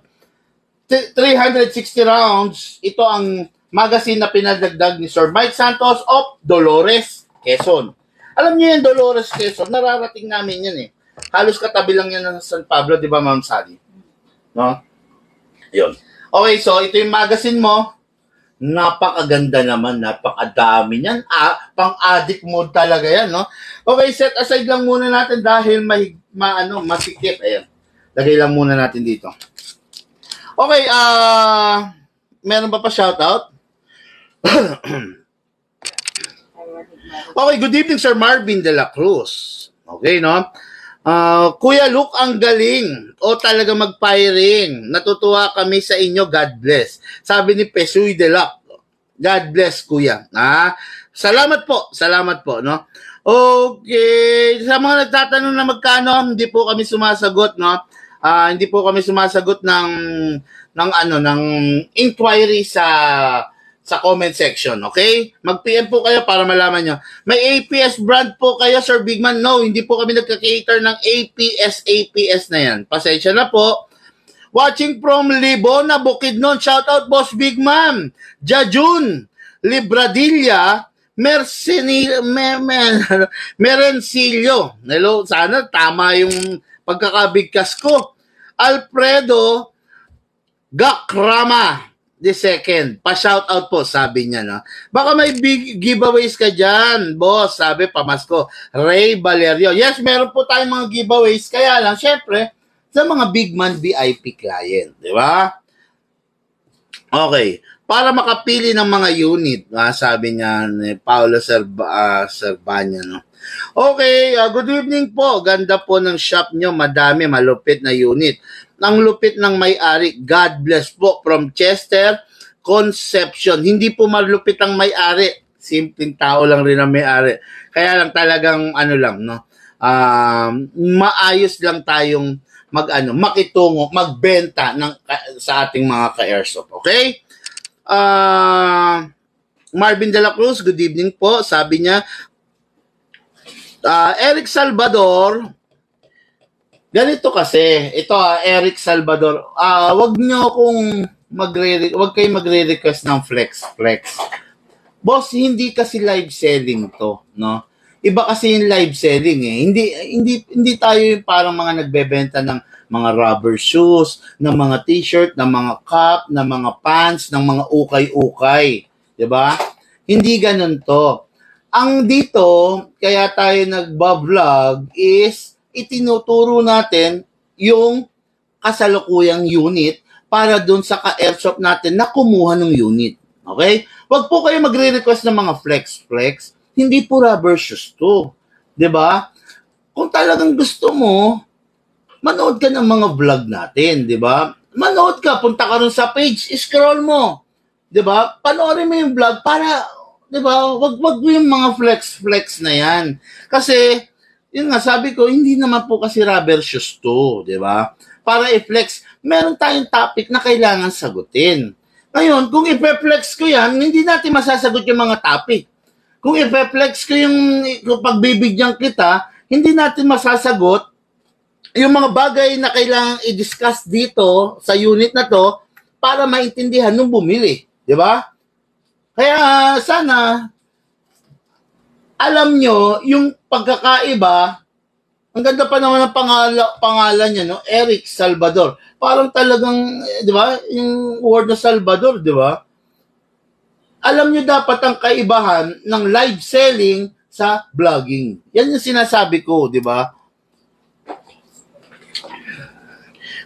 360 rounds, ito ang magazine na pinadagdag ni Sir Mike Santos of Dolores, Quezon. Alam niyo yan, Dolores, Quezon, nararating namin yan eh. Halos katabi lang yan ng San Pablo, di ba, Ma'am Sally? No? Yun. Okay, so ito yung magazine mo. Napakaganda naman, napakadami niyan. Pang-addict mode talaga yan, no? Okay, set aside lang muna natin dahil masikip. Ayan. Lagay lang muna natin dito. Okay, meron ba shoutout? Okay, good evening, Sir Marvin de la Cruz. Okay, no? Kuya Luke, ang galing. O talaga mag-firing. Natutuwa kami sa inyo. God bless. Sabi ni Pesuy de Lac. God bless, kuya. Salamat po. Salamat po, no? Okay. Sa mga nagtatanong na magkano, hindi po kami sumasagot, no? Hindi po kami sumasagot ng inquiry sa comment section, okay? Mag-PM po kayo para malaman nyo. May APS brand po kayo, Sir Bigman? No, hindi po kami nagka-cater ng APS na yan. Pasensya na po. Watching from Libona, Bukidnon. Shoutout, Boss Bigman. Jajun, Libradilla, Merencillo. Hello, sana tama yung pagkakabigkas ko. Alfredo Gakrama the second. Pa-shoutout po, sabi niya, no? Baka may big giveaways ka dyan, boss. Sabi, pamasko. Ray Valerio. Yes, meron po tayong mga giveaways. Kaya lang, syempre, sa mga big man VIP client. Di ba? Okay. Para makapili ng mga unit, sabi niya ni Paolo Servania, no? Okay, good evening po. Ganda po ng shop nyo. Madami, malupit na unit. Ang lupit ng may-ari. God bless po from Chester, Concepcion. Hindi po malupit ang may-ari. Simpleng tao lang rin ang may-ari. Kaya lang talagang no? maayos lang tayong makitungo, magbenta sa ating mga ka-airsoft. Okay? Marvin de la Cruz, good evening po. Sabi niya, Eric Salvador, ganito kasi, ito Eric Salvador, wag kayong magre-request ng flex. Boss, hindi kasi live selling to, no? Iba kasi yung live selling eh. Hindi tayo yung parang mga nagbebenta ng mga rubber shoes, ng mga t-shirt, ng mga cap, ng mga pants, ng mga ukay-ukay. 'Di ba? Hindi ganun to. Ang dito, kaya tayo nagba-vlog is itinuturo natin yung kasalukuyang unit para dun sa ka-airsoft natin na kumuha ng unit. Okay? Wag po kayo magre-request ng mga flex. Hindi po rubber shoes to. 'Di ba? Kung talagang gusto mo, manood ka ng mga vlog natin, 'di ba? Manood ka, punta ka rin sa page, scroll mo. 'Di ba? Panoorin mo yung vlog para, 'di ba? Wag yung mga flex na 'yan. Kasi yun nga sabi ko, hindi naman po kasi rubber shoes to, 'di ba? Para i-flex, meron tayong topic na kailangan sagutin. Ngayon, kung i-flex ko 'yan, hindi natin masasagot yung mga topic. Kung i-flex ko kung pagbibigyan kita, hindi natin masasagot yung mga bagay na kailangang i-discuss dito sa unit na to para maintindihan nung bumili. Di ba? Kaya sana alam nyo yung pagkakaiba. Ang ganda pa naman ng pangalan niya, no? Eric Salvador. Parang talagang, di ba? Yung word na Salvador, di ba? Alam nyo dapat ang kaibahan ng live selling sa vlogging. Yan yung sinasabi ko, di ba?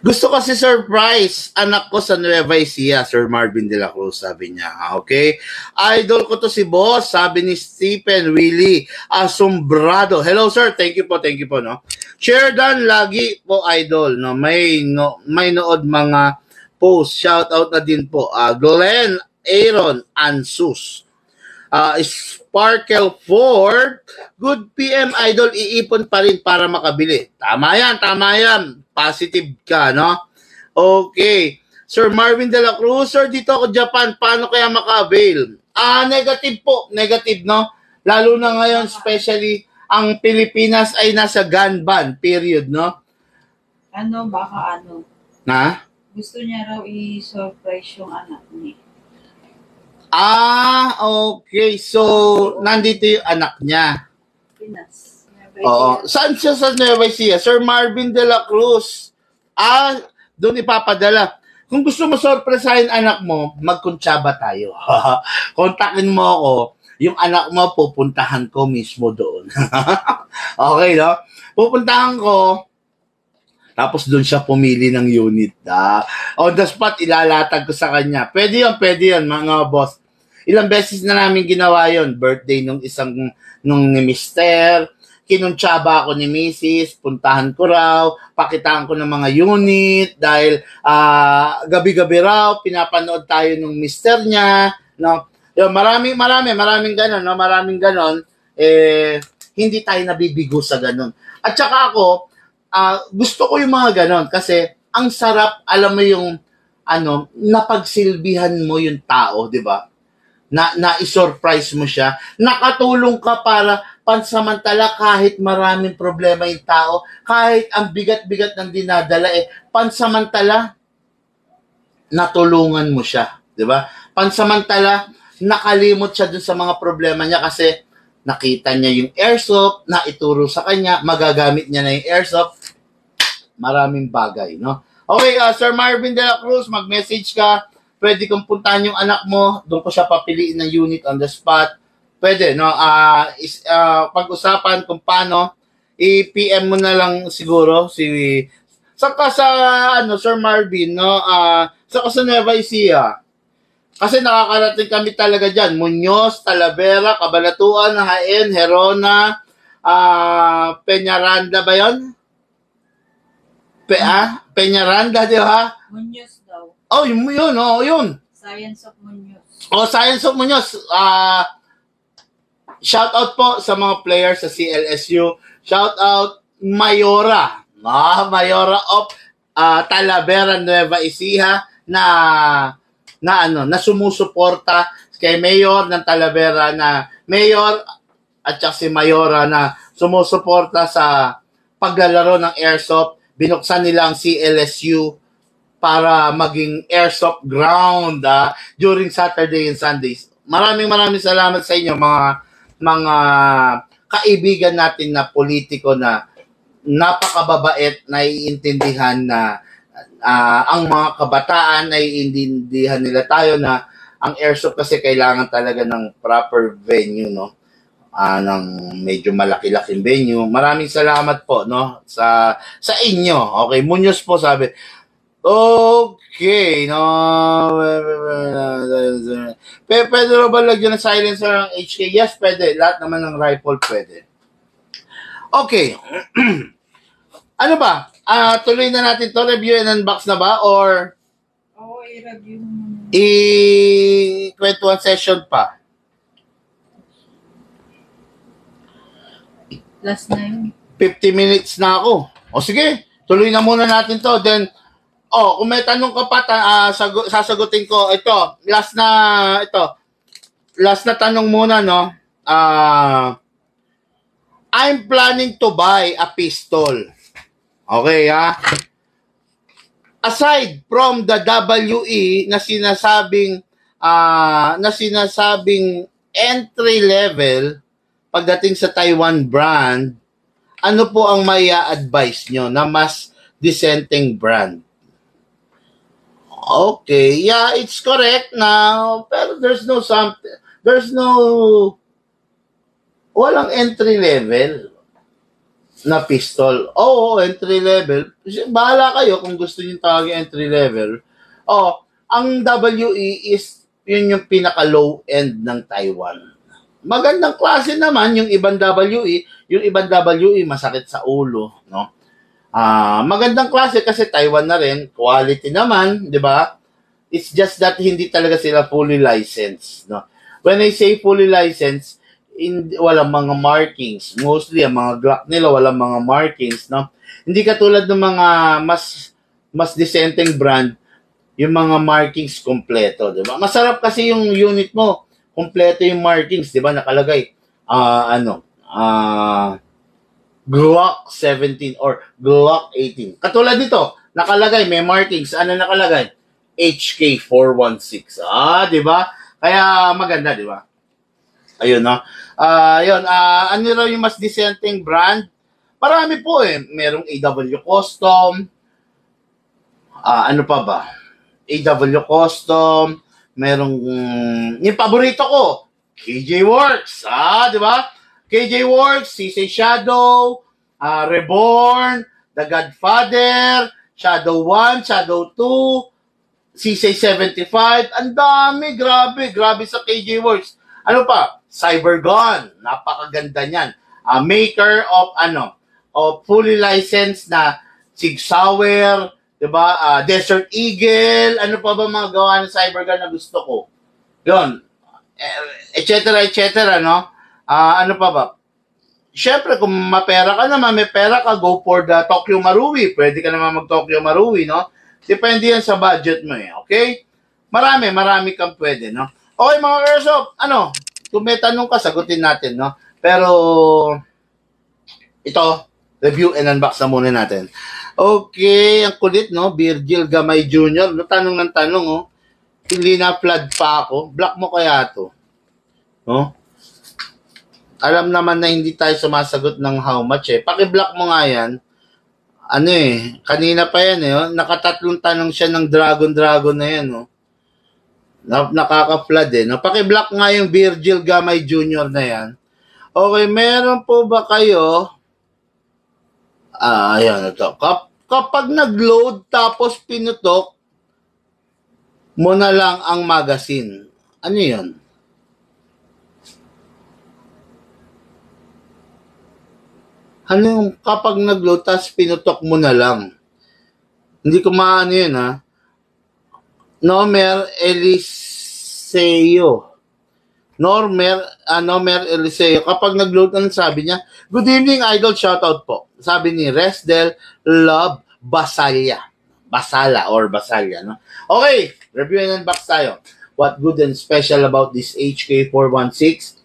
Gusto kasi surprise anak ko sa Nueva Ecija, Sir Marvin de la Cruz, sabi niya. Okay? Idol ko to si boss, sabi ni Stephen Willie Asombrado. Hello sir, thank you po, no. Share dan lagi po idol, no. May nood mga post, shout out na din po. Glenn Aaron Ansus. Sparkle Ford, good PM idol, iipon pa rin para makabili. Tama yan. Positive ka, no? Okay. Sir Marvin de la Cruz, sir, dito ako Japan, paano kaya maka-avail? Negative po. Negative, no? Lalo na ngayon, especially, ang Pilipinas ay nasa gun ban, period, no? Baka Na? gusto niya raw i-surprise yung anak niya. Okay. So, nandito yung anak niya. Pinas. Oo. Saan siya sa Nueva Ecija? Sir Marvin de la Cruz. Doon ipapadala. Kung gusto mo sorpresahin anak mo, magkuntsaba tayo. Kontakin mo ako. Yung anak mo, pupuntahan ko mismo doon. Okay, no? Pupuntahan ko. Tapos doon siya pumili ng unit. On the spot, ilalatag ko sa kanya. Pwede yun, mga boss. Ilang beses na namin ginawa yun. Birthday nung ni Mister. Kinuntsaba ako ni Mrs. Puntahan ko raw. Pakitaan ko ng mga unit. Dahil gabi-gabi raw, pinapanood tayo ng Mister niya. No? Yung maraming ganon. No? Maraming ganon. Hindi tayo nabibigo sa ganon. At saka ako, gusto ko yung mga ganon. Kasi ang sarap, alam mo yung napagsilbihan mo yung tao, di ba? Na i-surprise mo siya, nakatulong ka para pansamantala kahit maraming problema yung tao, kahit ang bigat-bigat ng dinadala, pansamantala, natulungan mo siya. Di ba? Pansamantala, nakalimot siya dun sa mga problema niya kasi nakita niya yung airsoft, na ituro sa kanya, magagamit niya na yung airsoft, maraming bagay, no? Okay, Sir Marvin de la Cruz, mag-message ka. Pwede kong puntahan yung anak mo, doon ko siya papiliin ng unit on the spot. Pwede, no? Pag-usapan kung paano, i-PM mo na lang siguro saka sa Sir Marvin, no? Saka sa Nueva Ecija. Kasi nakakarating kami talaga diyan, Muñoz, Talavera, Cabanatuan, Jaén, Herona, Peñaranda ba 'yon? Peñaranda, di ba? Muñoz daw. Yun. Science of Muñoz. Science of Muñoz. shout out po sa mga players sa CLSU. Shout out Mayora. Mayora of Talavera, Nueva Ecija na sumusuporta kay Mayor ng Talavera na Mayor at saka si Mayora na sumusuporta sa paglalaro ng airsoft. Binuksan nila ang CLSU para maging airsoft ground during Saturday and Sundays. Maraming salamat sa inyo mga kaibigan natin na politiko na napakababait, naiintindihan na ang mga kabataan naiintindihan nila tayo na ang airsoft kasi kailangan talaga ng proper venue, no? Ng medyo malaki-laking venue. Maraming salamat po, no? Sa inyo. Okay, Munoz po sabi. Okay, no. Pwede ba lagyan ng silencer ng HK? Yes, pwede. Lahat naman ng rifle pwede. Okay. Ano ba? Tuloy na natin to. Review and unbox na ba? Or Oo, i-review mo muna. kwentuhan session pa? Last na yun. 50 minutes na ako. O sige, tuloy na muna natin to. Then, kung may tanong ka pa, sasagutin ko. Last na tanong muna, no? I'm planning to buy a pistol. Okay, ha? Aside from the WE na sinasabing entry level pagdating sa Taiwan brand, ano po ang may advice nyo na mas dissenting brand? Okay, yeah, it's correct now, pero walang entry level na pistol. Entry level. Bahala kayo kung gusto niyo tawagin entry level. Ang WE is yun yung pinaka low end ng Taiwan. Magandang klase naman yung ibang WE. Yung ibang WE masakit sa ulo, no? Magandang klase kasi Taiwan na rin, quality naman, 'di ba? It's just that hindi talaga sila fully licensed, no? When I say fully licensed, walang mga markings. Mostly ang mga Glock nila walang mga markings, no? Hindi katulad ng mga mas dissenting brand, yung mga markings kompleto, 'di ba? Masarap kasi yung unit mo, kompleto yung markings, 'di ba? Nakalagay Glock 17 or Glock 18. Katulad nito, nakalagay may markings. Ano nakalagay? HK416. 'Di ba? Kaya maganda, 'di ba? Ayun, no? Ano raw yung mas dissenting brand? Marami po eh. Merong AW Custom. Ano pa ba? AW Custom. Merong yung paborito ko, KJ Works. Di ba? KJ Works, CC Shadow, Reborn, The Godfather, Shadow 1, Shadow 2, CC 75. Ang dami, grabe sa KJ Works. Ano pa? Cybergun, napakaganda niyan. Maker of fully licensed na Sig Sauer, 'di ba? Desert Eagle, ano pa ba mga gawa ng Cybergun na gusto ko? 'Yon. etc., no? Ano pa ba? Siyempre, kung mapera ka naman, may pera ka, go for the Tokyo Marui. Pwede ka naman mag-Tokyo Marui, no? Depende yan sa budget mo, eh. Okay? Marami kang pwede, no? Okay, mga airsoft, kung may tanong ka, sagutin natin, no? Pero, ito, review and unbox na muna natin. Okay, ang kulit, no? Virgil Gamay Jr. No, tanong ng tanong, oh. Hindi na flood pa ako. Block mo kaya to. No? Alam naman na hindi tayo sumasagot ng how much, eh. Paki-block mo nga yan. Kanina pa yan, eh. Oh. Nakatatlong tanong siya ng Dragon na yan, oh. Nakaka-flood, eh. No? Paki-block nga yung Virgil Gamay Jr. na yan. Okay, meron po ba kayo? Ayan, ito. Kapag nag-load tapos pinutok mo na lang ang magazine. Ano yun? Ano yung kapag nag-load tapos pinutok mo na lang? Hindi ko maano yun, ha? Nomer Eliseo. Mer Eliseo, kapag nag-load ng sabi niya, good evening, idol, shoutout po. Sabi ni Resdel Love Basala or Basalya, no? Okay, review and unbox tayo. What good and special about this HK416?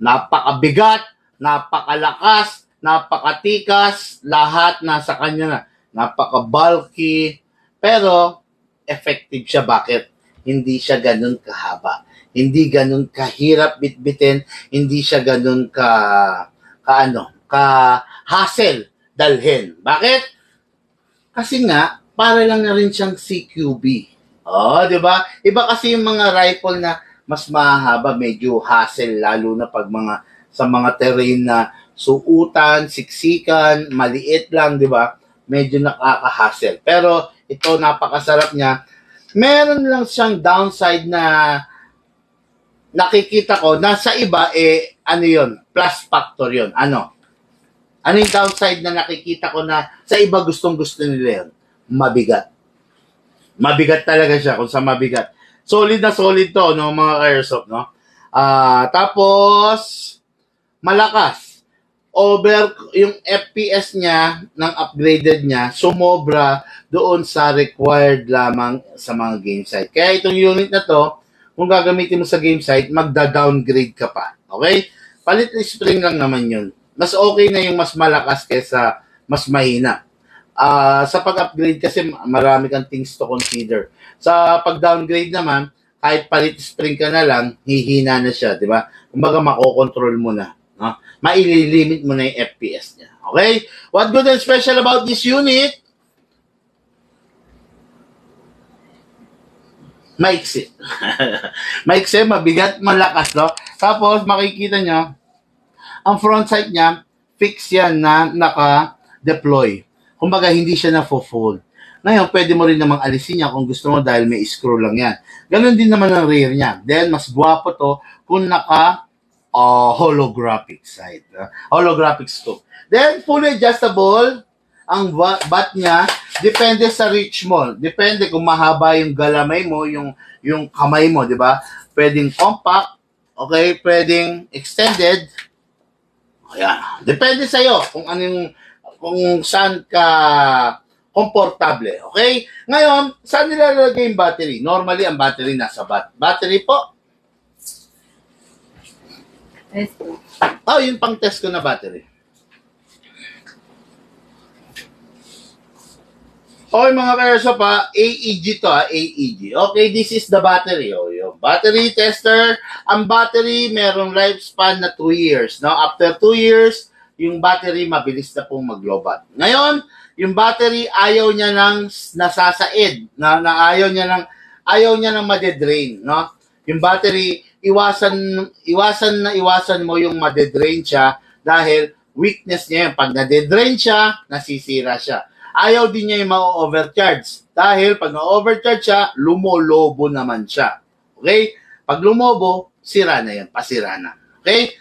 Napakabigat, napakalakas, napakatikas, lahat nasa kanya na. Napaka-bulky, pero effective siya. Bakit? Hindi siya ganun kahaba. Hindi ganun kahirap bitbitin, hindi siya ganun hassle dalhin. Bakit? Kasi nga, para lang na rin siyang CQB. Oh, di ba? Iba kasi yung mga rifle na mas mahaba, medyo hassle, lalo na pag sa mga terrain na suutan, siksikan, maliit lang, di ba? Medyo nakaka-hassle. Pero ito, napakasarap niya. Meron lang siyang downside na nakikita ko, nasa iba, plus factor yun. Ano yung downside na nakikita ko na sa iba gustong-gusto nila yun? Mabigat. Mabigat talaga siya kung sa mabigat. Solid na solid to, no, mga ka-airsoft, no? Tapos, malakas. Yung FPS niya, ng upgraded niya, sumobra doon sa required lamang sa mga game site. Kaya itong unit na to, kung gagamitin mo sa game site, magda-downgrade ka pa. Okay? Palit spring lang naman yun. Mas okay na yung mas malakas kesa mas mahina. Sa pag-upgrade kasi marami kang things to consider. Sa pag-downgrade naman, kahit palit spring ka na lang, hihina na siya, di ba? Kumbaga makokontrol mo na. No? Maililimit mo na yung FPS niya. Okay? What good and special about this unit? Maiksi. Maiksi, mabigat, malakas, no? Tapos, makikita nyo, ang front sight niya, fix yan na naka-deploy. Kumbaga, hindi siya na-fold. Ngayon, pwede mo rin namang alisin niya kung gusto mo dahil may screw lang yan. Ganon din naman ang rear niya. Then, mas guwapo to kung holographic sight. Holographic scope. Then, fully adjustable. Ang bat niya, depende sa reach mo. Depende kung mahaba yung galamay mo, yung kamay mo, di ba? Pwedeng compact, okay? Pwedeng extended. Ayan. Depende sa'yo kung saan ka komportable, okay? Ngayon, saan nilalagay yung battery? Normally, ang battery nasa battery po. Yung pang test ko na battery. Okay, mga ka-airsoft, AEG to, AEG. Okay, this is the battery. Yung battery tester. Ang battery, merong lifespan na 2 years. No? After 2 years, yung battery mabilis na pong mag-lobat. Ngayon, yung battery, ayaw niya nang nasasaid. Ayaw niya nang madedrain. No? Yung battery, iwasan mo yung madedrain siya dahil weakness niya yun. Pag nadedrain siya, nasisira siya. Ayaw din niya yung ma-overcharge. Dahil pag na-overcharge siya, lumolobo naman siya. Okay? Pag lumobo, sira na yan. Pasira na. Okay?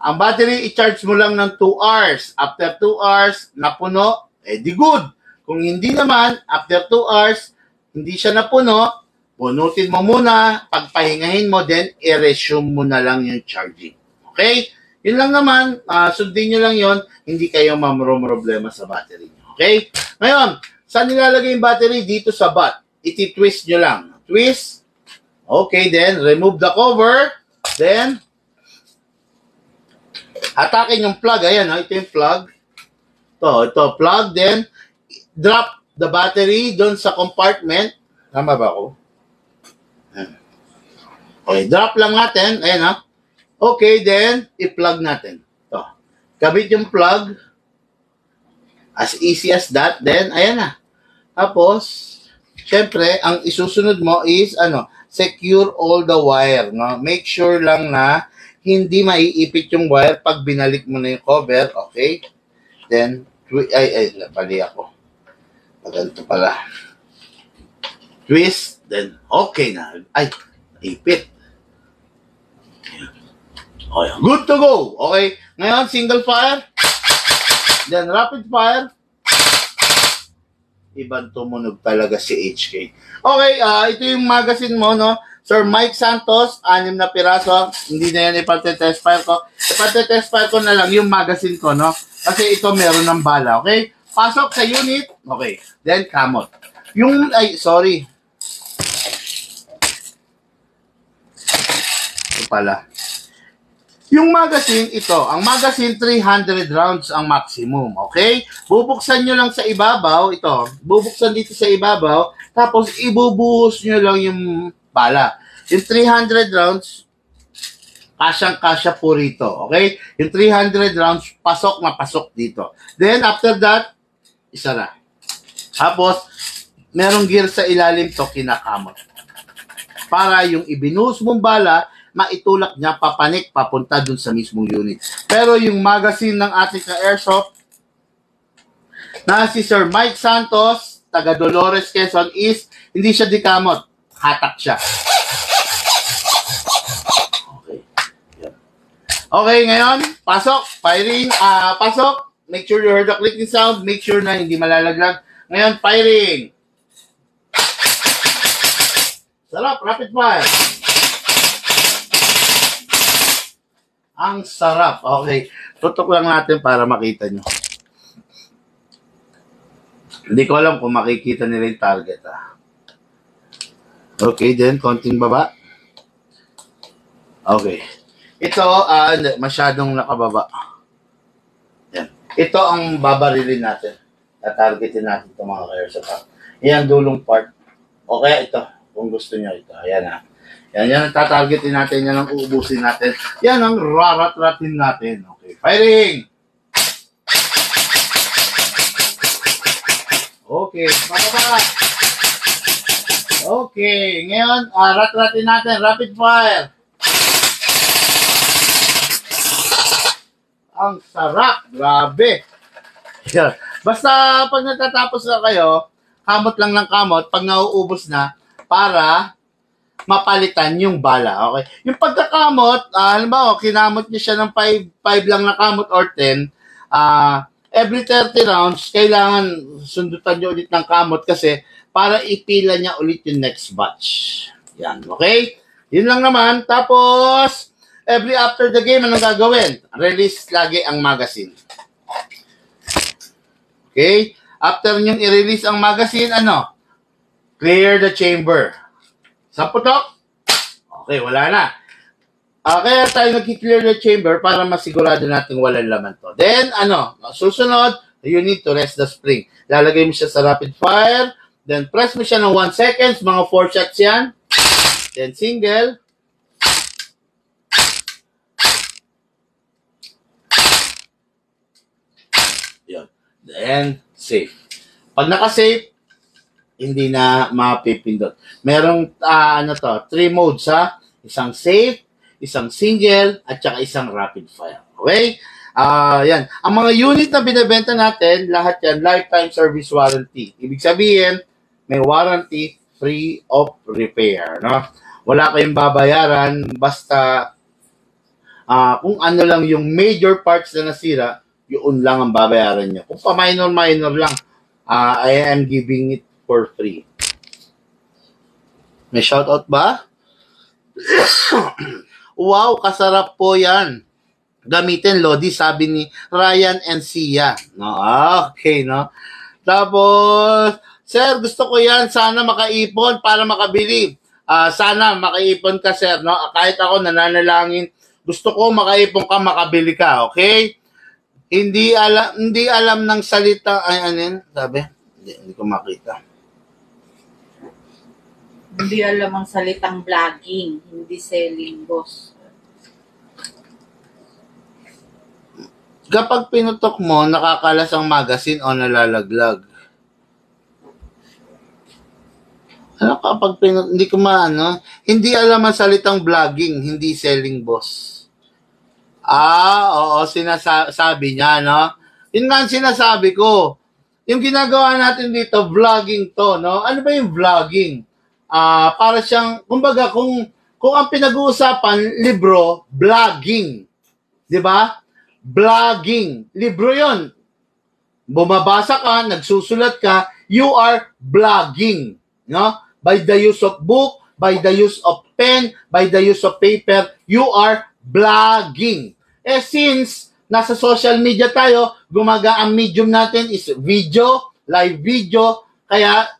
Ang battery, i-charge mo lang ng 2 hours. After 2 hours, napuno, di good. Kung hindi naman, after 2 hours, hindi siya napuno, punutin mo muna, pagpahingahin mo, then i-resume mo na lang yung charging. Okay? Yun lang naman, sundin nyo lang yun, hindi kayo problema sa battery nyo. Okay? Ngayon, saan nilalagay yung battery? Dito sa butt. Iti-twist nyo lang. Twist. Okay, then, remove the cover. Then, hatakin yung plug. Ayan, ito yung plug. Ito, plug. Then, drop the battery doon sa compartment. Tama ba ako? Okay, drop lang natin. Ayan, Okay, then, i-plug natin. Ito. Kabit yung plug. As easy as that, then, ayan na. Tapos, syempre, ang isusunod mo is, secure all the wire, no? Make sure lang na hindi maiipit yung wire pag binalik mo na yung cover, okay? Then, napali ako. Ganito pala. Twist, then, okay na. Ipit. Okay, good to go. Okay, ngayon, single fire. Then, rapid fire. ibang tumunog talaga si HK. Okay, ito yung magazine mo, no? Sir Mike Santos, 6 na piraso. Hindi na yan ipag-test file ko. Ipag-test file ko na lang yung magazine ko, no? Kasi ito meron ng bala, okay? Pasok sa unit. Okay. Then, kamot. Sorry. Ito pala. Yung magazine, ito. Ang magazine, 300 rounds ang maximum. Okay? Bubuksan nyo lang sa ibabaw. Ito. Bubuksan dito sa ibabaw. Tapos, ibubuhos nyo lang yung bala. Yung 300 rounds, kasyang-kasya po rito. Okay? Yung 300 rounds, pasok na pasok dito. Then, after that, isa na. Tapos, merong gear sa ilalim to, kinakamot. Para yung ibinuhos mong bala, maitulak niya papanik papunta dun sa mismong unit. Pero yung magazine ng ating ka-airsoft na si Sir Mike Santos, taga Dolores, Quezon is hindi siya dikamot. Hatak siya. Okay. Okay, ngayon, pasok, firing, pasok. Make sure you heard the clicking sound. Make sure na hindi malalaglag. Ngayon, firing. Sarap, rapid fire. Ang sarap. Okay. Tutok lang natin para makita nyo. Hindi ko alam kung makikita nila yung target. Okay, then konting baba. Okay. Ito, masyadong nakababa. Yan. Ito ang babarilin natin. Tatargetin natin itong mga airsoft. Yan, dulong part. Okay, ito. Kung gusto nyo ito. Ayan Yan ang tatargetin natin, yan ang uubusin natin. Yan ang rarat-ratin natin. Okay, firing! Okay, bababa! Okay, ngayon, rat-ratin natin, rapid fire! Ang sarap! Grabe! Yan. Basta pag natatapos na kayo, kamot lang ng kamot, pag nauubos na, para mapalitan yung bala. Okay? Yung pagkakamot, halimbawa, kinamot niya siya ng 5 lang na kamot or 10, every 30 rounds, kailangan sundutan niyo ulit ng kamot kasi para ipila niya ulit yung next batch. Yan. Okay? Yun lang naman. Tapos, every after the game, anong gagawin? Release lagi ang magazine. Okay? After niyong i-release ang magazine, clear the chamber. Sa putok? Okay, wala na. Kaya tayo nag-clear the chamber para masigurado natin walang laman to. Then, susunod, you need to rest the spring. Lalagay mo siya sa rapid fire, then press mo siya ng 1 seconds, mga 4 shots yan. Then single. Yun. Then, safe. Pag naka-safe, hindi na mapipindot. Merong 3 modes isang safe, isang single, at saka isang rapid fire. Okay? Yan. Ang mga unit na binibenta natin, lahat yan, lifetime service warranty. Ibig sabihin, may warranty, free of repair. No? Wala kayong babayaran, basta kung ano lang yung major parts na nasira, yun lang ang babayaran nyo. Kung pa-minor lang, I am giving it for free. May shoutout ba? Wow, kasarap po yan. Gamitin, Lodi, sabi ni Ryan and Sia. No? Okay, no? Tapos, sir, gusto ko yan. Sana makaipon para makabili. Sana makaipon ka, sir. No? Kahit ako nananalangin, gusto ko makaipon ka, makabili ka. Okay? Hindi alam ng salita. Sabi? Hindi ko makita. Hindi alam ang salitang vlogging, hindi selling, boss. Kapag pinutok mo, nakakalas ang magazine o nalalaglag. Kapag hindi ko hindi alam ang salitang vlogging, hindi selling, boss. Oo, sinasabi niya, no? Yun nga ang sinasabi ko. Yung ginagawa natin dito, vlogging to, no? Ano ba yung vlogging? Para siyang, kumbaga, kung ang pinag-uusapan, libro, vlogging. Di ba? Vlogging. Libro yon. bumabasa ka, nagsusulat ka, you are blogging, no? By the use of book, by the use of pen, by the use of paper, you are blogging. Eh since nasa social media tayo, ang medium natin is video, live video, kaya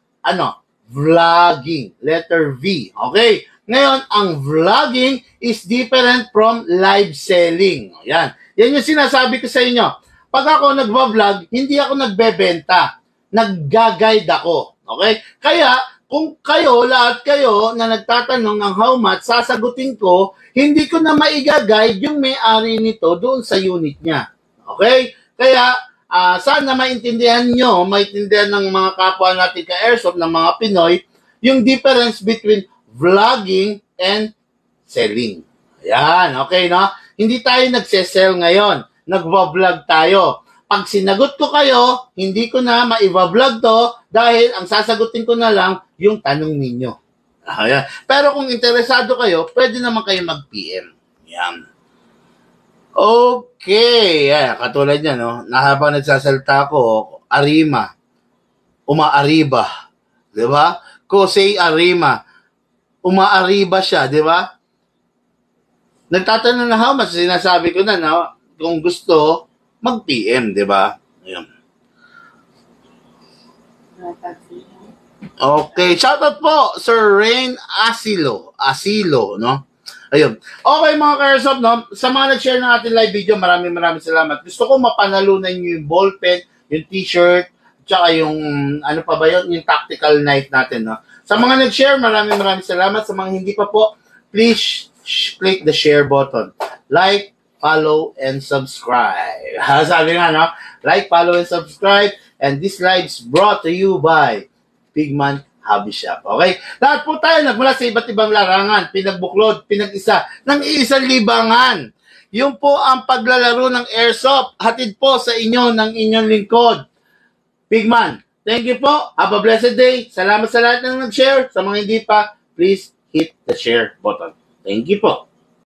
vlogging, letter V. Okay? Ngayon, ang vlogging is different from live selling. Yan. Yan yung sinasabi ko sa inyo. Pag ako nagva-vlog, hindi ako nagbebenta. Nagga-guide ako. Okay? Kaya, kung lahat kayo na nagtatanong ng how much, sasagutin ko, hindi ko na maiga-guide yung may-ari nito doon sa unit niya. Okay? Kaya, sana maintindihan ng mga kapwa natin ka-airsoft, ng mga Pinoy, yung difference between vlogging and selling. Ayan, okay, no? Hindi tayo nagsesell ngayon. Nagva-vlog tayo. Pag sinagot ko kayo, hindi ko na maiva-vlog to dahil ang sasagutin ko na lang yung tanong ninyo. Ayan. Pero kung interesado kayo, pwede naman kayo mag-PM. Ayan. Okay. Ayan, katulad niya, no? Habang nagsasalta ko, Arima, umaariba. Diba? Kosei Arima, umaariba siya, di ba? Nagtatanong na how much, sinasabi ko na, no? Kung gusto, mag-PM, di ba? Ayun. Okay, shoutout po, Sir Rain Asilo, no? Ayun. Okay, mga ka-airsoft, no? Sa mga nag-share ng ating live video, maraming salamat. Gusto ko mapanalunan nyo yung ballpen, yung t-shirt, tsaka yung, ano pa ba yun? Yung tactical knife natin, no? Sa mga nag-share, maraming salamat. Sa mga hindi pa po, please click the share button. Like, follow, and subscribe. Sabi nga, no? Like, follow, and subscribe. And this live is brought to you by Pigman Hobby Shop. Okay? Lahat po tayo nagmula sa iba't ibang larangan, pinagbuklod, pinag-isa, ng iisang libangan. Yun po ang paglalaro ng airsoft. Hatid po sa inyo ng inyong lingkod. Pigman, thank you po. Have a blessed day. Salamat sa lahat ng nag-share. Sa mga hindi pa, please hit the share button. Thank you po.